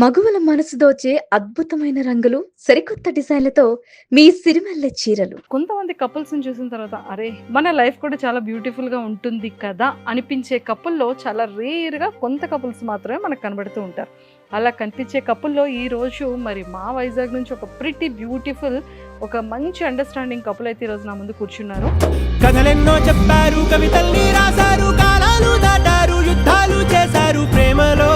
మగువల మనసు దోచే అద్భుతమైన రంగులు, సరికొత్త డిజైన్లతో మీ సిరిమల్లె చీరలు. కొంతమంది కపుల్స్ని చూసిన తర్వాత అరే మన లైఫ్ కూడా చాలా బ్యూటిఫుల్గా ఉంటుంది కదా అనిపించే కపుల్లో చాలా రేర్గా కొంత కపుల్స్ మాత్రమే మనకు కనబడుతూ ఉంటారు. అలా కనిపించే కపుల్లో ఈరోజు మరి మా వైజాగ్ నుంచి ఒక ప్రిటీ బ్యూటిఫుల్ ఒక మంచి అండర్స్టాండింగ్ కపుల్ అయితే ఈరోజు నా ముందు కూర్చున్నారు. కథలెన్నో చెప్పారు, కవితల్ని రాశారు, కాలాలు దాటారు, యుద్ధాలు చేశారు ప్రేమలో.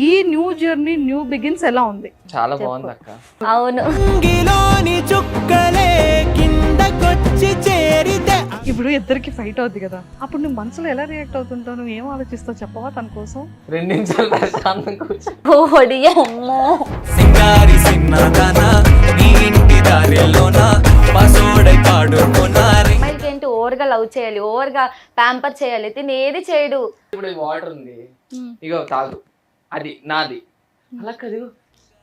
ఈ న్యూ జర్నీ న్యూ బిగిన్స్ ఎలా ఉంది? చాలా బాగుంది అక్క. అవును, అంగిలోని చుక్కలే కిందకొచ్చి చేరితే ఇప్పుడు ఇద్దరికి ఫైట్ అవుద్ది కదా, అప్పుడు నువ్వు మనసులో ఎలా రియాక్ట్ అవుతుంటావు? నువ్వు ఏం ఆలోచిస్తావు చెప్పవా తన కోసం? 2 నిమిషాలు ప్రశాంతం కూర్చో. ఓడియమ్మో. సింగారి సిన్నదానా నీ ఇంటి దారిలోనా పసోడై పాడుకున్నారే. అమ్మాయిలకి ఏంటి, ఓవర్గా లవ్ చేయాలి, ఓవర్గా ప్యాంపర్ చేయాలి, తిని ఏది చేయడు. ఇప్పుడు వాటర్ ఉంది, ఇగో తాగు, అది నాది, అలా కదు,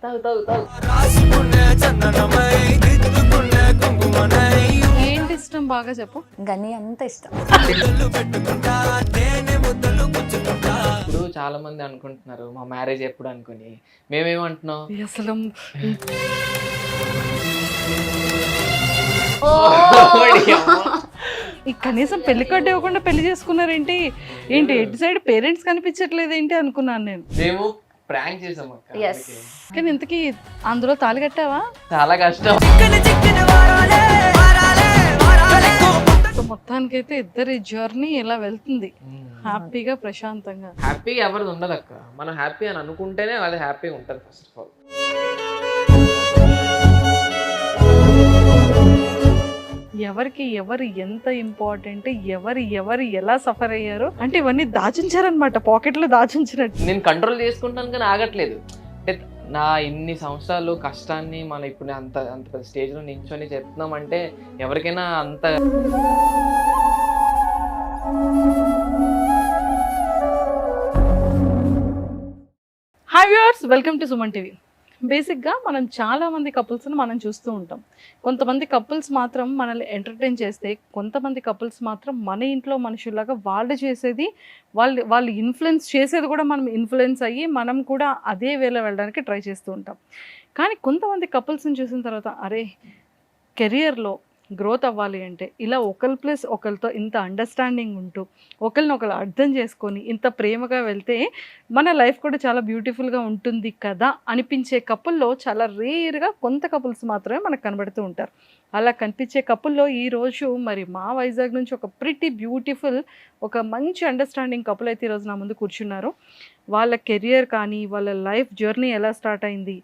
తాగు తాగు తాగు. రాసుకునే చందనమై దిద్దుకునే కుంకుమనై ఏంటి ఇష్టం బాగా చెప్పు. గని అంత ఇష్టం. ముద్దులు పెట్టుకుంటా తేనె ముద్దలు పుచ్చుకుంటా. ఇప్పుడు చాలా మంది అనుకుంటున్నారు మా మ్యారేజ్ ఎప్పుడు అనుకుని, మేమేమంటున్నాం అసలు ఈ కనీసం పెళ్లి కార్డు ఇవ్వకుండా పెళ్లి చేసుకున్నారేంటి? ఏంటి ఎటు సైడ్ పేరెంట్స్ కనిపించట్లేదు ఏంటి అనుకున్నాను నేను. మేము ప్రాంక్ చేసాం అక్క. Yes. అందుకే. కానీ ఇంతకీ అందులో తాళి కట్టావా? చాలా కష్టం. సో మొత్తానికైతే ఇద్దరి జర్నీ ఇలా వెళ్తుంది హ్యాపీగా ప్రశాంతంగా. హ్యాపీగా ఎవరిది ఉండదు అక్క. మనం హ్యాపీ అని అనుకుంటేనే అది హ్యాపీగా ఉంటుంది ఫస్ట్ ఆఫ్ ఆల్. ఎవరికి ఎవరు ఎంత ఇంపార్టెంట్, ఎవరు ఎలా సఫర్ అయ్యారు అంటే ఇవన్నీ దాచించారనమాట, పాకెట్లో దాచించినట్టు. నేను కంట్రోల్ చేసుకుంటాను కానీ ఆగట్లేదు. అంటే నా ఇన్ని సంవత్సరాలు కష్టాన్ని మనం ఇప్పుడు అంత అంత పెద్ద స్టేజ్లో నించొని చెప్తున్నామంటే ఎవరికైనా అంత hi viewers, welcome to Suman TV. బేసిక్గా మనం చాలామంది కపుల్స్ని మనం చూస్తూ ఉంటాం. కొంతమంది కపుల్స్ మాత్రం మనల్ని ఎంటర్టైన్ చేస్తే, కొంతమంది కపుల్స్ మాత్రం మన ఇంట్లో మనుషుల్లాగా వాళ్ళు చేసేది వాళ్ళు ఇన్ఫ్లుయెన్స్ చేసేది కూడా మనం ఇన్ఫ్లుయెన్స్ అయ్యి మనం కూడా అదే వేలో వెళ్ళడానికి ట్రై చేస్తూ ఉంటాం. కానీ కొంతమంది కపుల్స్ని చూసిన తర్వాత అరే కెరియర్లో గ్రోత్ అవ్వాలి అంటే ఇలా ఒకరి ప్లస్ ఒకరితో ఇంత అండర్స్టాండింగ్ ఉంటూ ఒకరినొకరు అర్థం చేసుకొని ఇంత ప్రేమగా వెళ్తే మన లైఫ్ కూడా చాలా బ్యూటిఫుల్గా ఉంటుంది కదా అనిపించే కపుల్లో చాలా రేర్గా కొంత కపుల్స్ మాత్రమే మనకు కనబడుతూ ఉంటారు. అలా కనిపించే కపుల్లో ఈరోజు మరి మా వైజాగ్ నుంచి ఒక ప్రిటీ బ్యూటిఫుల్ ఒక మంచి అండర్స్టాండింగ్ కపుల్ అయితే ఈరోజు నా ముందు కూర్చున్నారు. వాళ్ళ కెరియర్ కానీ వాళ్ళ లైఫ్ జర్నీ ఎలా స్టార్ట్ అయింది,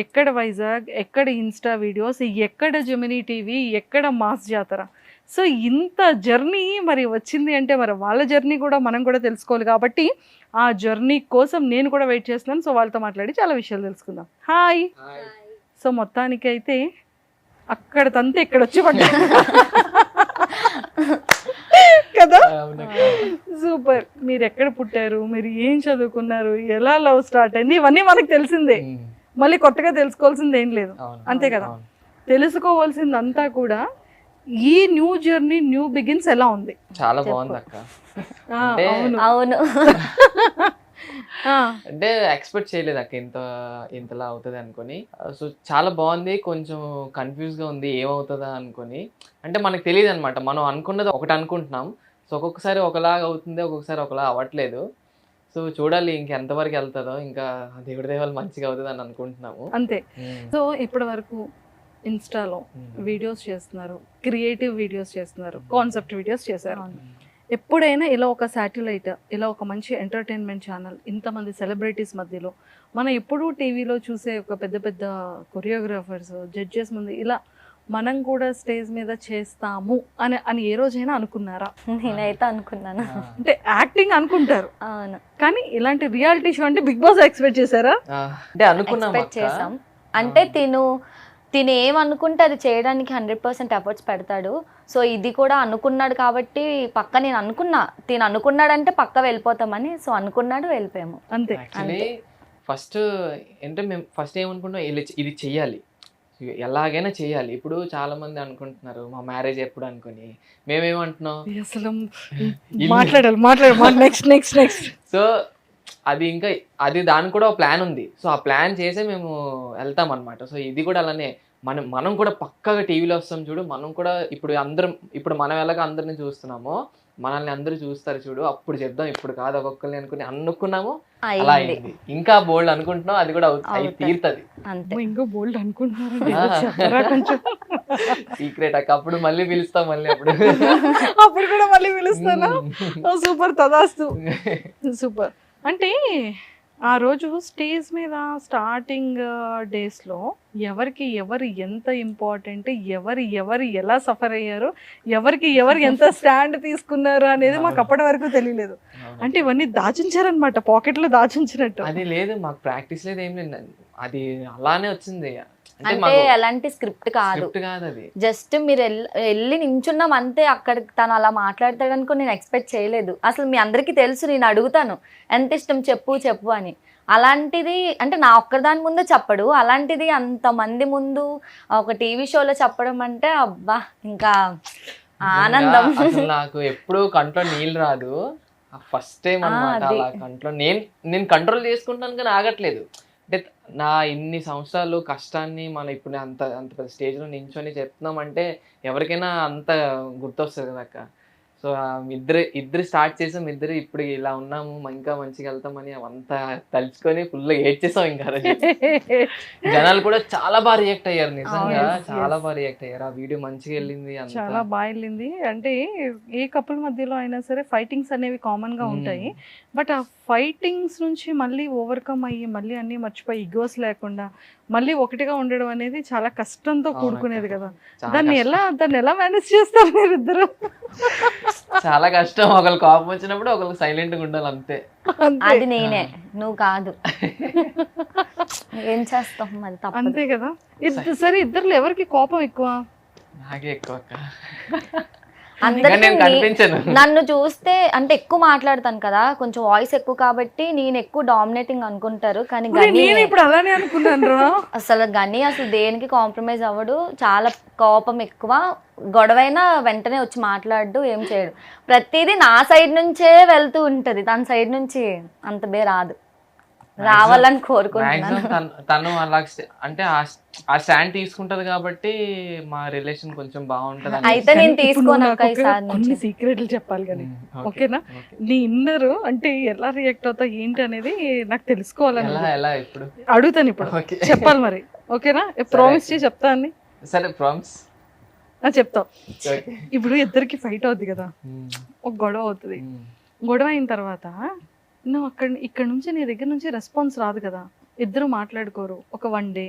ఎక్కడ వైజాగ్, ఎక్కడ ఇన్స్టా వీడియోస్, ఎక్కడ జెమినీ టీవీ, ఎక్కడ మాస్ జాతర. సో ఇంత జర్నీ మరి వచ్చింది అంటే మరి వాళ్ళ జర్నీ కూడా మనం కూడా తెలుసుకోవాలి. కాబట్టి ఆ జర్నీ కోసం నేను కూడా వెయిట్ చేస్తున్నాను. సో వాళ్ళతో మాట్లాడి చాలా విషయాలు తెలుసుకుందాం. హాయ్. సో మొత్తానికి అయితే అక్కడ తంతే ఇక్కడ వచ్చి పడ్డా కదా. సూపర్. మీరు ఎక్కడ పుట్టారు, మీరు ఏం చదువుకున్నారు, ఎలా లవ్ స్టార్ట్ అయింది, ఇవన్నీ మనకు తెలిసిందే. మళ్ళీ కొత్తగా తెలుసుకోవాల్సింది ఏం లేదు, అంతే కదా. తెలుసుకోవాల్సిందంతా కూడా ఈ న్యూ జర్నీ న్యూ బిగిన్స్ ఎలా ఉంది? చాలా బాగుంది అక్క. అవును. అంటే ఎక్స్పెక్ట్ చేయలేదు అక్క ఇంతలా అవుతుంది అనుకొని. సో చాలా బాగుంది. కొంచెం కన్ఫ్యూజ్గా ఉంది ఏమవుతుందా అనుకొని. అంటే మనకు తెలియదు అనమాట, మనం అనుకున్నది ఒకటి అనుకుంటున్నాం. సో ఒక్కొక్కసారి ఒకలాగా అవుతుంది, ఒక్కొక్కసారి ఒకలా అవ్వట్లేదు. సో చూడాలి ఇంకెంతవరకు వెళ్తుందో. ఇంకా దేవుడి దేవాలు మంచిగా అవుతుంది అని అనుకుంటున్నాము, అంతే. సో ఇప్పటి వరకు ఇన్స్టాలో వీడియోస్ చేస్తున్నారు, క్రియేటివ్ వీడియోస్ చేస్తున్నారు, కాన్సెప్ట్ వీడియోస్ చేశారు. ఎప్పుడైనా ఇలా ఒక శాటిలైట్, ఇలా ఒక మంచి ఎంటర్టైన్మెంట్ ఛానల్, ఇంతమంది సెలబ్రిటీస్ మధ్యలో మనం ఎప్పుడూ టీవీలో చూసే ఒక పెద్ద పెద్ద కొరియోగ్రాఫర్స్, జడ్జెస్ ముందు ఇలా మనం కూడా స్టేజ్ మీద చేస్తాము అని ఏ రోజైనా అనుకున్నారా? నేనైతే అనుకున్నాను. అంటే యాక్టింగ్ అనుకుంటారు, అవును, కానీ ఇలాంటి రియాలిటీ షో అంటే బిగ్ బాస్ ఎక్స్పెక్ట్ చేశారా? అంటే అనుకున్నాం ఎక్స్పెక్ట్ చేసాం. అంటే తిను ఏమనుకుంటే అది చేయడానికి 100% ఎఫర్ట్స్ పెడతాడు. సో ఇది కూడా అనుకున్నాడు కాబట్టి పక్క నేను అనుకున్నా, తిను అనుకున్నాడంటే పక్క వెళ్ళిపోతామని. సో అనుకున్నాడు, వెళ్ళిపోయాము, అంతే. యాక్చువల్లీ ఫస్ట్ అంటే మేము ఫస్ట్ ఏమనుకుంటాం, ఇది చెయ్యాలి, ఎలాగైనా చేయాలి. ఇప్పుడు చాలా మంది అనుకుంటున్నారు మా మ్యారేజ్ ఎప్పుడు అనుకుని, మేమేమంటున్నాం అసలు మాట్లాడాలి నెక్స్ట్. సో అది ఇంకా దానికి కూడా ఒక ప్లాన్ ఉంది. సో ఆ ప్లాన్ చేసే మేము వెళ్తాం అనమాట. సో ఇది కూడా అలానే మనం కూడా పక్కగా టీవీలో వస్తాం చూడు, మనం కూడా ఇప్పుడు మనం ఎలాగ అందరిని చూస్తున్నామో మనల్ని అందరూ చూస్తారు చూడు, అప్పుడు చెప్దాం, ఇప్పుడు కాదు ఒక్కొక్కరిని అనుకున్నాము, అలా అయింది. ఇంకా బోల్డ్ అనుకుంటున్నాం, అది కూడా తీరుతుంది. ఇంకా బోల్డ్ అనుకుంటున్నారు కొంచెం సీక్రెట్ అక్క, అప్పుడు మళ్ళీ పిలుస్తాం, మళ్ళీ అప్పుడు కూడా మళ్ళీ పిలుస్తానా? సూపర్, తదాస్తు. సూపర్. అంటే ఆ రోజు స్టేజ్ మీద స్టార్టింగ్ డేస్లో ఎవరికి ఎవరు ఎంత ఇంపార్టెంట్, ఎవరు ఎలా సఫర్ అయ్యారు, ఎవరికి ఎంత స్టాండ్ తీసుకున్నారు అనేది మాకు అప్పటి వరకు తెలియలేదు. అంటే ఇవన్నీ దాచించారనమాట, పాకెట్లో దాచించినట్టు. అది లేదు, మాకు ప్రాక్టీస్ లేదు, ఏం లేదు, అది అలానే వచ్చింది. అంటే ఎలాంటి స్క్రిప్ట్ కాదు, అది జస్ట్ మీరు వెళ్ళి నించున్నాం అంతే. అక్కడ తను అలా మాట్లాడతాడు అనుకో నేను ఎక్స్పెక్ట్ చేయలేదు. అసలు మీ అందరికీ తెలుసు, నేను అడుగుతాను ఎంత ఇష్టం చెప్పు అని. అలాంటిది అంటే నా ఒక్కదాని ముందు చెప్పడు, అలాంటిది అంతమంది ముందు ఒక టీవీ షోలో చెప్పడం అంటే అబ్బా ఇంకా ఆనందం. నాకు ఎప్పుడు కంట్లో నీళ్ళు రాదు, ఫస్ట్ టైం అన్నమాట. అలా కంట్లో నేను కంట్రోల్ చేసుకుంటాను కానీ ఆగట్లేదు. అంటే నా ఇన్ని సంవత్సరాలు కష్టాన్ని మనం ఇప్పుడు అంత పెద్ద స్టేజ్లో నించొని చెప్తున్నామంటే ఎవరికైనా అంత గుర్తొస్తుంది కదా అక్క. సో ఇద్దరు స్టార్ట్ చేసాం, ఇద్దరు ఇప్పుడు ఇలా ఉన్నాము, ఇంకా మంచిగా వెళ్తామని అవంతా తలుచుకొని ఫుల్ ఏడ్చేసాం. ఇంకా జనాలు కూడా చాలా బాగా రియాక్ట్ అయ్యారు, నిజంగా చాలా బాగా రియాక్ట్ అయ్యారు. ఆ వీడియో మంచిగా వెళ్ళింది, చాలా బాగా వెళ్ళింది. అంటే ఏ కపుల్ మధ్యలో అయినా సరే ఫైటింగ్స్ అనేవి కామన్ గా ఉంటాయి, బట్ ఆ ఫైటింగ్స్ నుంచి మళ్ళీ ఓవర్కమ్ అయ్యి మళ్ళీ అన్ని మర్చిపోయి ఇగోస్ లేకుండా మళ్ళీ ఒకటిగా ఉండడం అనేది చాలా కష్టంతో కూడుకునేది కదా. దాన్ని ఎలా మేనేజ్ చేస్తారు మీరు ఇద్దరు? చాలా కష్టం. ఒకళ్ళు కోపం వచ్చినప్పుడు ఒకళ్ళు సైలెంట్ గా ఉండాలి, అంతే. అది నేనే, నువ్వు కాదు. ఏం చేస్తాం మరి, అంతే కదా. సరే, ఇద్దరు ఎవరికి కోపం ఎక్కువ? నాకే ఎక్కువ అక్క. నన్ను చూస్తే అంటే ఎక్కువ మాట్లాడతాను కదా, కొంచెం వాయిస్ ఎక్కువ కాబట్టి నేను ఎక్కువ డామినేటింగ్ అనుకుంటారు. కానీ ఇప్పుడు అలానే అనుకున్నాను. అసలు దేనికి కాంప్రమైజ్ అవ్వడు, చాలా కోపం ఎక్కువ. గొడవైనా వెంటనే వచ్చి మాట్లాడు, ఏం చేయడు. ప్రతిదీ నా సైడ్ నుంచే వెళ్తూ ఉంటది, తన సైడ్ నుంచి అంత రాదు. రావాలని కోరుకుంటున్నాను. తను అలా అంటే ఆ స్టాండ్ తీసుకుంటది కాబట్టి మా రిలేషన్ కొంచెం బాగుంటది. అయితే నేను తీసుకోను. కొన్ని సీక్రెట్లు చెప్పాలి కానీ, ఓకేనా? నీ ఇన్నర్ అంటే ఎలా రియాక్ట్ అవుతా ఏంటి అనేది నాకు తెలుసుకోవాలని ఇప్పుడు అడుగుతాను. ఇప్పుడు చెప్పాలి మరి, ఓకేనా? ప్రామిస్ చేసి చెప్తా అని. సరే, ప్రామిస్ చెప్తావు. ఇప్పుడు ఇద్దరికి ఫైట్ అవుద్ది కదా, ఒక గొడవ అవుతుంది. గొడవ అయిన తర్వాత నువ్వు ఇక్కడ నుంచి నీ దగ్గర నుంచి రెస్పాన్స్ రాదు కదా, ఇద్దరు మాట్లాడుకోరు ఒక 1 డే,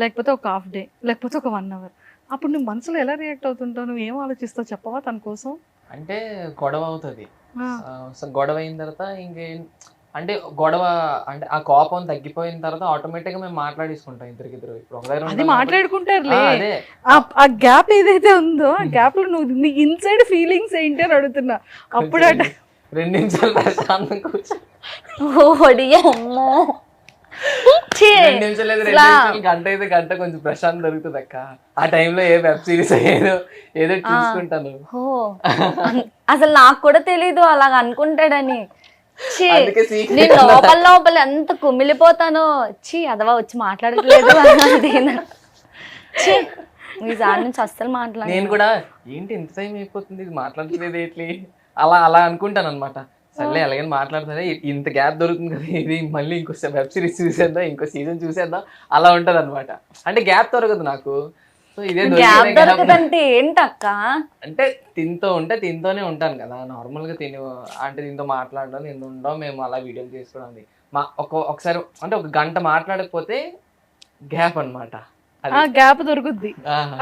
లేకపోతే ఒక హాఫ్ డే, లేకపోతే ఒక 1 అవర్. అప్పుడు నువ్వు మనసులో ఎలా రియాక్ట్ అవుతుంటావు? నువ్వు ఏం ఆలోచిస్తావు చెప్పవా తన కోసం? అంటే గొడవ అవుతుంది, గొడవ అయిన తర్వాత అంటే గొడవ అంటే ఆ కోపం తగ్గిపోయిన తర్వాత ఆటోమేటిక్ గా మేము మాట్లాడేసుకుంటాం ఇద్దరికిద్దరు. ఇప్పుడు అది మాట్లాడుకుంటారులే. ఆ గ్యాప్ ఏదైతే ఉందో ఆ గ్యాప్ లో నువ్వు నీ ఇన్సైడ్ ఫీలింగ్స్ ఏంటి అని అడుగుతున్నా. అప్పుడు 2 నిమిషాలు ప్రశాంతం కూర్చో, 2 నిమిషాలు లేదు, 2 నిమిషాలు, గంట అయితే గంట కొంచెం ప్రశాంతం దొరుకుతుంది అక్క. ఆ టైంలో ఏ వెబ్ సిరీస్ ఏదో చూసుకుంటాను. అసలు నాకు కూడా తెలీదు అలాగ అనుకుంటాడని. నేను లోపల ఎంత కుమిలిపోతానో, అదవా వచ్చి మాట్లాడట్లేదు ఈసారి నుంచి అస్సలు మాట్లాడ. నేను కూడా ఏంటి ఇంత టైం అయిపోతుంది, ఇది మాట్లాడట్లేదు ఏంటి అలా అనుకుంటాను అనమాట. సర్లే అలాగే మాట్లాడతానే, ఇంత గ్యాప్ దొరుకుతుంది కదా, ఇది మళ్ళీ ఇంకో వెబ్ సిరీస్ చూసేద్దాం, ఇంకో సీజన్ చూసేద్దాం, అలా ఉంటది అనమాట. అంటే గ్యాప్ దొరకదు నాకు. సో ఇదే ఏంటక్క అంటే తింతోనే ఉంటాను కదా నార్మల్ గా. అంటే దీంతో మాట్లాడడం, దీంతో ఉండడం, మేము అలా వీడియోలు చేసుకోవడం. ఒకసారి అంటే ఒక గంట మాట్లాడకపోతే గ్యాప్ అనమాట. ఆ గ్యాప్ దొరుకుద్ది,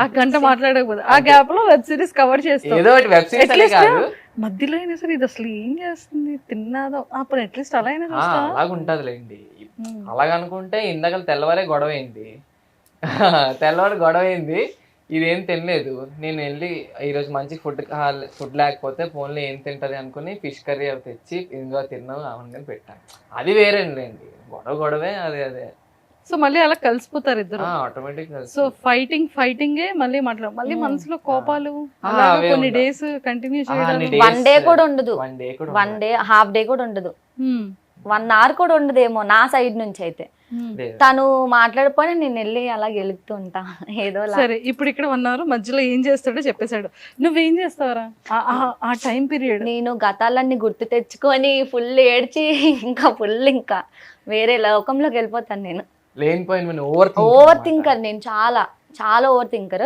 ఆ గంట మాట్లాడకపోతే ఆ గ్యాప్ లో వెబ్ సిరీస్ కవర్ చేస్తాం. ఏదో ఒకటి వెబ్ సిరీస్ కాదు, మధ్యలో అయినా సరే ఇది అసలు ఏం చేస్తుంది, తిన్నాదో అప్పుడు అట్లీస్ట్ అలా అయినా అలాగుంటదిలేండి. అలాగనుకుంటే ఇందాక తెల్లవారే గొడవ అయింది, ఇదేం తినలేదు. నేను వెళ్ళి ఈరోజు మంచి ఫుడ్ లేకపోతే ఫోన్లో ఏం తింటది అనుకుని ఫిష్ కర్రీ అవి తెచ్చి ఇందులో తిన్నావు అవన్నీ పెట్టాను. అది వేరేండి, గొడవే అదే. సో మళ్ళీ అలా కలిసిపోతారు ఇద్దరు ఆటోమేటిక్. సో ఫైటింగే మళ్ళీ మళ్ళీ మనసులో కోపాలు కొన్ని డేస్ కంటిన్యూ చేయడం. 1 డే కూడా ఉండదు, 1 డే హాఫ్ డే కూడా ఉండదు. 1 hour కూడా ఉండదేమో నా సైడ్ నుంచి అయితే. లేదు. తను మాట్లాడిపోయినా నేను వెళ్ళి అలా గెలుపుతూ ఉంటా ఏదో సరే ఇప్పుడు ఇక్కడ 1 hour మధ్యలో ఏం చేస్తాడో చెప్పేశాడు, నువ్వేం చేస్తావరా ఆ టైం పీరియడ్? నేను గతాలన్నీ గుర్తు తెచ్చుకొని ఫుల్ ఏడ్చి ఇంకా వేరే లోకంలోకి వెళ్ళిపోతాను నేను. లేనిపోయిన ఓవర్ థింకర్ నేను, చాలా చాలా ఓవర్ థింకర్.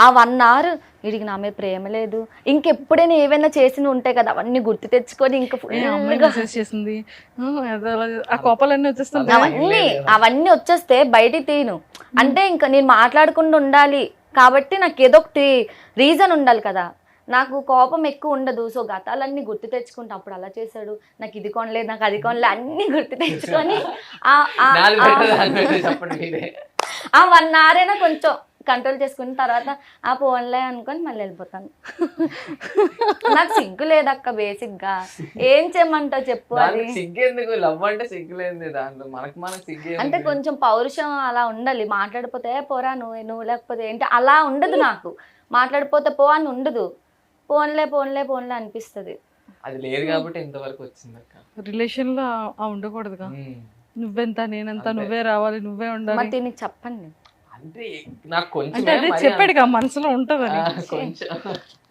ఆ 1 hour వీడికి నా మీద ప్రేమ లేదు, ఇంకెప్పుడైనా ఏవైనా చేసి ఉంటాయి కదా అవన్నీ గుర్తు తెచ్చుకొని ఇంకా అమ్మాయి మెసేజ్ చేసింది, ఆ కోపాలన్నీ వచ్చేస్తుంది. అవన్నీ వచ్చేస్తే బయటికి తీను. అంటే ఇంకా నేను మాట్లాడకుండా ఉండాలి కాబట్టి నాకు ఏదో ఒకటి రీజన్ ఉండాలి కదా. నాకు కోపం ఎక్కువ ఉండదు. సో గతాలన్నీ గుర్తు తెచ్చుకుంటా, అప్పుడు అలా చేశాడు, నాకు ఇది కొనలేదు, నాకు అది కొనలేదు, అన్ని గుర్తు తెచ్చుకొని ఆ 1 hour అయినా కొంచెం కంట్రోల్ చేసుకున్న తర్వాత ఆ పోన్లే అనుకొని మళ్ళీ వెళ్ళిపోతాను. నాకు సిగ్గు లేదక్క బేసిక్ గా. ఏం చేయమంటావు చెప్పు. అది సిగ్గేందుకు, లవ్ అంటే సిగ్గులేంది దాంట్లో, మనకు సిగ్గే. అంటే కొంచెం పౌరుషం అలా ఉండాలి. మాట్లాడిపోతే పోరా నువ్వు లేకపోతే ఏంటి అలా ఉండదు. నాకు మాట్లాడిపోతే పో అని ఉండదు. పోన్లే పోన్లే పోన్లే అనిపిస్తుంది. అది లేదు కాబట్టి ఇంతవరకు వచ్చింది అక్క. రిలేషన్ లో ఉండకూడదుగా, నువ్వెంత నేనంత, నువ్వే రావాలి, నువ్వే ఉండాలి. మరి దీనికి చెప్పండి. అంటే నాకు కొంచెం అంటే అదే చెప్పాడుగా మనసులో ఉంటదని. కొంచెం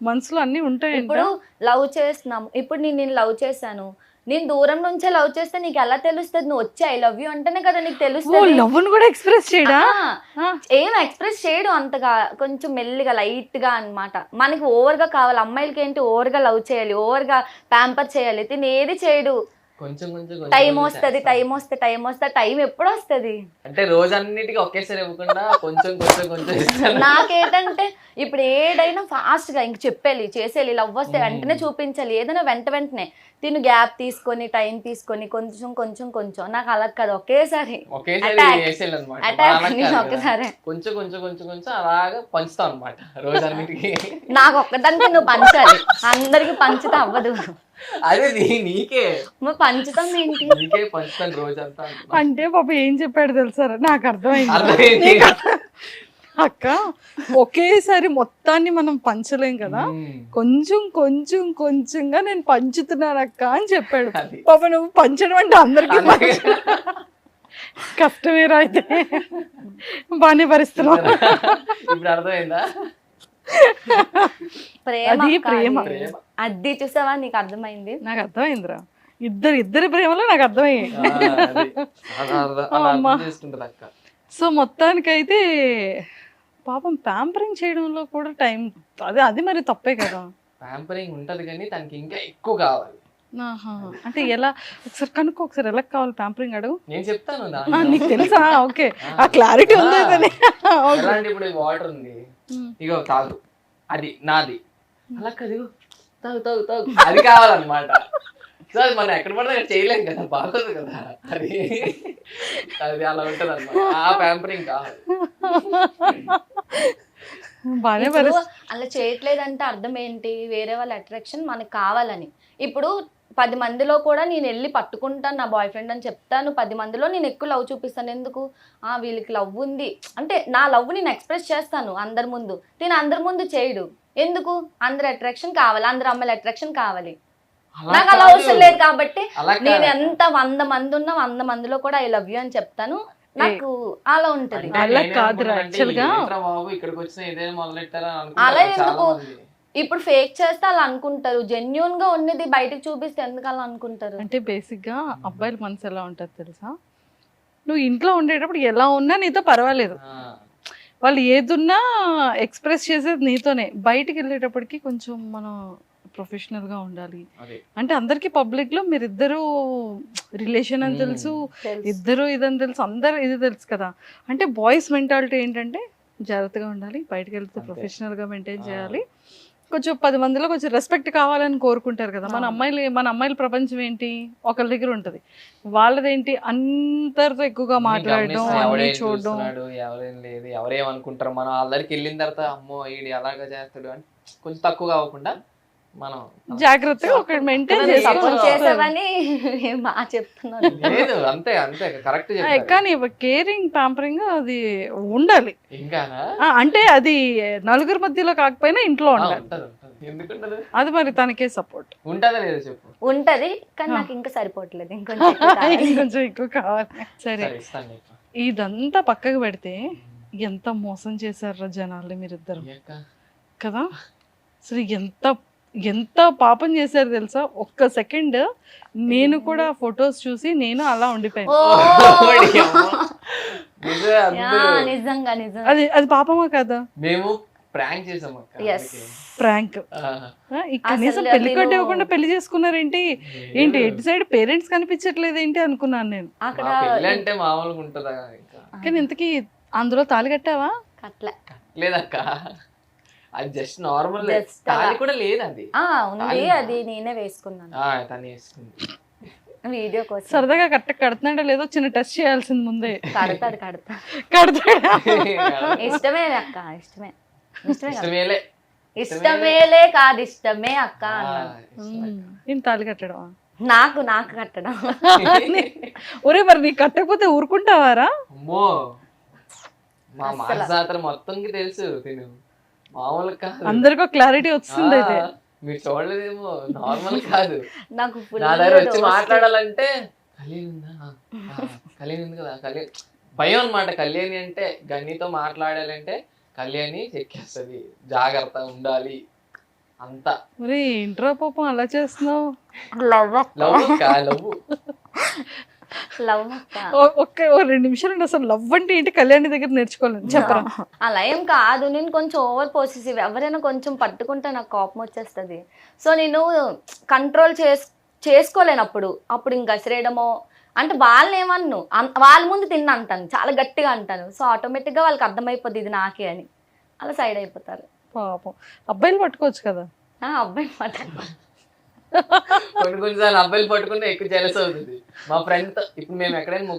మనసులో అన్ని ఉంటాయి. ఇప్పుడు లవ్ చేస్తున్నాము, ఇప్పుడు నేను లవ్ చేశాను, నేను దూరం నుంచే లవ్ చేస్తే నీకు ఎలా తెలుస్తుంది? నువ్వు వచ్చి ఐ లవ్ యూ అంటేనే కదా నీకు తెలుస్తుంది. లవ్ ను కూడా ఎక్స్ప్రెస్ చేయడా? ఏం ఎక్స్ప్రెస్ చేయడు అంతగా, కొంచెం మెల్లిగా లైట్ గా అన్నమాట. మనకి ఓవర్ గా కావాలి. అమ్మాయిలకి ఏంటి ఓవర్ గా లవ్ చేయాలి, ఓవర్ గా ప్యాంపర్ చేయాలి. తిని ఏది చేయడు. కొంచెం టైం వస్తుంది, టైం ఎప్పుడు వస్తుంది అంటే రోజన్నిటికీ ఒకేసారి ఇవ్వకుండా కొంచెం కొంచెం కొంచెం. నాకేంటంటే ఇప్పుడు ఏదైనా ఫాస్ట్ గా ఇంక చెప్పేయాలి, చేసేయాలి. లవ్ వస్తే వెంటనే చూపించాలి, ఏదైనా వెంటనే. తిను గ్యాప్ తీసుకొని టైం తీసుకొని కొంచెం కొంచెం కొంచెం. నాకు అలా కాదు, ఒకేసారి ఒకేసారి కొంచెం కొంచెం కొంచెం కొంచెం అలాగా పంచుతాం అనమాట రోజన్నిటికి. నాకు ఒక్కదానికి నువ్వు పంచాలి, అందరికి పంచితే అవ్వదు. అదే నీకే పంచుతాం ఏంటి, నీకే పంచుతాను రోజంతా. అంటే పాప ఏం చెప్పాడు తెలుసారా? నాకు అర్థమైంది అక్క, ఒకేసారి మొత్తాన్ని మనం పంచలేం కదా, కొంచెం కొంచెం కొంచెంగా నేను పంచుతున్నాను అక్క అని చెప్పాడు. పాప నువ్వు పంచడం అంటే అందరికీ కష్టమేరా, అయితే బాగానే భరిస్తున్నావు. ఇప్పుడు అర్థమైందా? ప్రేమ అది చూసావా, నీకు అర్థమైంది? నాకు అర్థమైందిరా. ఇద్దరి ప్రేమలో నాకు అర్థమయ్యాయి. సో మొత్తానికైతే పాపం ప్యాంపరింగ్ చేయడంలో కూడా టైం, అది మరి తప్పే కదా. ప్యాంపరింగ్ ఉంటది కానీ తనకి ఇంకా ఎక్కువ కావాలి. అంటే ఎలా, ఒకసారి కనుక్కో, ఒకసారి ఎలా కావాలి ప్యాంపరింగ్ అడుగు, నేను చెప్తాను. నీకు తెలుసా? ఓకే, ఆ క్లారిటీ ఉంది. ఇప్పుడు వాటర్ ఉంది, ఇగో తాగు, అది నాది, అలా కదిగో తాగు తాగు తాగు, అది కావాలన్నమాట. సో అది మనం ఎక్కడ పడితే అక్కడ చేయలేం కదా, బాగోదు కదా, అది అలా ఉంటది అన్నమాట. ఆ ప్యాంపరింగ్ కావాలి. అలా చేయట్లేదంటే అర్థం ఏంటి? వేరే వాళ్ళ అట్రాక్షన్ మనకు కావాలని. ఇప్పుడు 10 మందిలో కూడా నేను వెళ్ళి పట్టుకుంటాను నా బాయ్ ఫ్రెండ్ అని చెప్తాను, 10 మందిలో నేను ఎక్కువ లవ్ చూపిస్తాను. ఎందుకు? వీళ్ళకి లవ్ ఉంది అంటే నా లవ్ నేను ఎక్స్ప్రెస్ చేస్తాను అందరి ముందు. నేను అందరి ముందు చేయడు. ఎందుకు? అందరి అట్రాక్షన్ కావాలి, అందరు అమ్మాయిల అట్రాక్షన్ కావాలి. నాకు అలా అవసరం లేదు కాబట్టి నేను ఎంత 100 మంది ఉన్నా 100 మందిలో కూడా ఐ లవ్ యూ అని చెప్తాను. నాకు అలా ఉంటది. అలా కాదురా, అలా ఎందుకు? ఇప్పుడు ఫేక్ చేస్తే అలా అనుకుంటారు, జెన్యూన్ గా ఉన్నది బయటకు చూపిస్తే ఎందుకు అలా అనుకుంటారు? అంటే బేసిక్ గా అబ్బాయిల మనసు ఎలా ఉంటది తెలుసా? నువ్వు ఇంట్లో ఉండేటప్పుడు ఎలా ఉన్నా నీతో పర్వాలేదు, వాళ్ళు ఏదున్నా ఎక్స్ప్రెస్ చేసేది నీతోనే. బయటికి వెళ్ళేటప్పటికి కొంచెం మనం ప్రొఫెషనల్ గా ఉండాలి. అంటే అందరికి పబ్లిక్ లో మీరిద్దరు రిలేషన్ అని తెలుసు, ఇద్దరు ఇదని తెలుసు, అందరు ఇది తెలుసు కదా. అంటే బాయ్స్ మెంటాలిటీ ఏంటంటే జాగ్రత్తగా ఉండాలి, బయటకు వెళ్తే ప్రొఫెషనల్ గా మెయింటైన్ చేయాలి, కొంచెం 10 మందిలో కొంచెం రెస్పెక్ట్ కావాలని కోరుకుంటారు కదా. మన అమ్మాయిల ప్రపంచం ఏంటి? ఒకరి దగ్గర ఉంటది, వాళ్ళదేంటి అందరితో ఎక్కువగా మాట్లాడడం, అన్ని చూడడం. ఎవరేం లేదు, ఎవరేమనుకుంటారు, మనం అందరికి వెళ్ళిన తర్వాత అమ్మో ఈడు అలాగా చేస్తాడు అని కొంచెం తక్కువ అవ్వకుండా మనం జాగ్రత్తగా ఒక మెయింటైన్ చేసామని చెప్తున్నాను. లేదు అంతే అంతే కరెక్ట్. కానీ కేరింగ్ ప్యాంపరింగ్ అది ఉండాలి. ఇంకా అంటే అది నలుగురు మధ్యలో కాకపోయినా ఇంట్లో ఉండాలి. ఎందుకుంటది? అది మరి తనకే సపోర్ట్. ఉంటుందా లేదా చెప్పు. ఉంటది కానీ నాకు ఇంకా సరిపోవట్లేదు, ఇంకొంచెం ఎక్కువ కావాలి. ఇంకొంచెం ఎక్కువ కావాలి. సరే, సరే ఇస్తాను నీకు. ఇదంతా పక్కకు పెడితే ఎంత మోసం చేశారు జనాల్ని మీరిద్దరు అయ్యాక. కదా. అసలు ఎంత ఎంత పాపం చేశారు తెలుసా. ఒక్క సెకండ్ నేను కూడా ఫొటోస్ చూసి నేను అలా ఉండిపోయాను. ఓ! ఓడి అమ్మ. నిజమే యా, అందరూ. నిజంగా నిజం. అది అది పాపమా కదా. మేము ప్రాంక్ చేసాం అక్క. Yes. అందుకే. ప్రాంక్. ఆహా. కనీసం అసలు పెళ్లి కట్ట నేను- ఇవ్వకుండా పెళ్లి చేసుకున్నారేంటి. ఏంటి ఎటు సైడ్ పేరెంట్స్ కనిపించట్లేదు ఏంటి అనుకున్నాను నేను. అక్కడ మా పెళ్ళి అంటే మామూలుగా ఉంటుందా ఇంకా. కానీ ఇంతకీ అందులో తాళి కట్టావా. కట్ల లేదక్క, అది జస్ట్ నార్మల్. Just తాళి అలా. కూడా లేదు అది. ఉంది, తాళి. అది నేనే వేసుకున్నాను తను వేసుకుంది. వీడియో కోసం. సరదాగా కడుతున్నాడో లేదో చిన్న టెస్ట్ చేయాల్సింది ముందే. కడతాడు కడతాడా. ఇష్టమే అక్క, ఇష్టమే ఇష్టమే కదా. ఇష్టమేలే. ఇష్టమేలే కాదు, ఇష్టమే అక్క అన్నాను. నేను తాళి కట్టడం. నాకు నాకు కట్టడం. ఒరే మరి నీకు కట్టకపోతే ఊరుకుంటావారా. అమ్మో, మా మాసాత్ర మొత్తంకి తెలుసు తిను, మామూలు కాదు. అందరికీ క్లారిటీ వచ్చింది అయితే. మీరు చూడలేదేమో, నార్మల్ కాదు. నాకు full నా దగ్గర వచ్చి roast. మాట్లాడాలంటే కళ్యాణి ఉందా, కళ్యాణి ఉంది కదా, కళ్యాణి భయం అనమాట. కళ్యాణి అంటే గన్నితో మాట్లాడాలంటే కళ్యాణి చెక్కేస్తుంది, జాగ్రత్త ఉండాలి అంతా. మరి ఇంట్రా పాపం అలా చేస్తున్నావు. లవ్ అక్క, లవ్ లవ్. లవ్ అక్క. ఒక్క 2 నిమిషాలు అసలు లవ్ అంటే ఏంటి కళ్యాణి దగ్గర నేర్చుకోవాలని చెప్పరా. అలా ఏం కాదు, నేను కొంచెం ఓవర్ పొసెసివ్. ఎవరైనా కొంచెం పట్టుకుంటే నాకు కోపం వచ్చేస్తుంది. సో నేను కంట్రోల్ చేసుకోలేనప్పుడు అప్పుడు ఇంక గసిరేయడమో, అంటే వాళ్ళని ఏమన్ను, వాళ్ళ ముందు తిన్న అంటాను, చాలా గట్టిగా అంటాను. సో ఆటోమేటిక్గా వాళ్ళకి అర్థమైపోద్ది ఇది నాకే అని, అలా సైడ్ అయిపోతారు. పాపం అబ్బాయిలు పట్టుకోవచ్చు కదా. అబ్బాయి మాట కొన్నిసార్లు అబ్బాయిలు పట్టుకుంటే ఎక్కువ జెలస్ అవుతుంది. మా ఫ్రెండ్ ఇప్పుడు మేము ఎక్కడైనా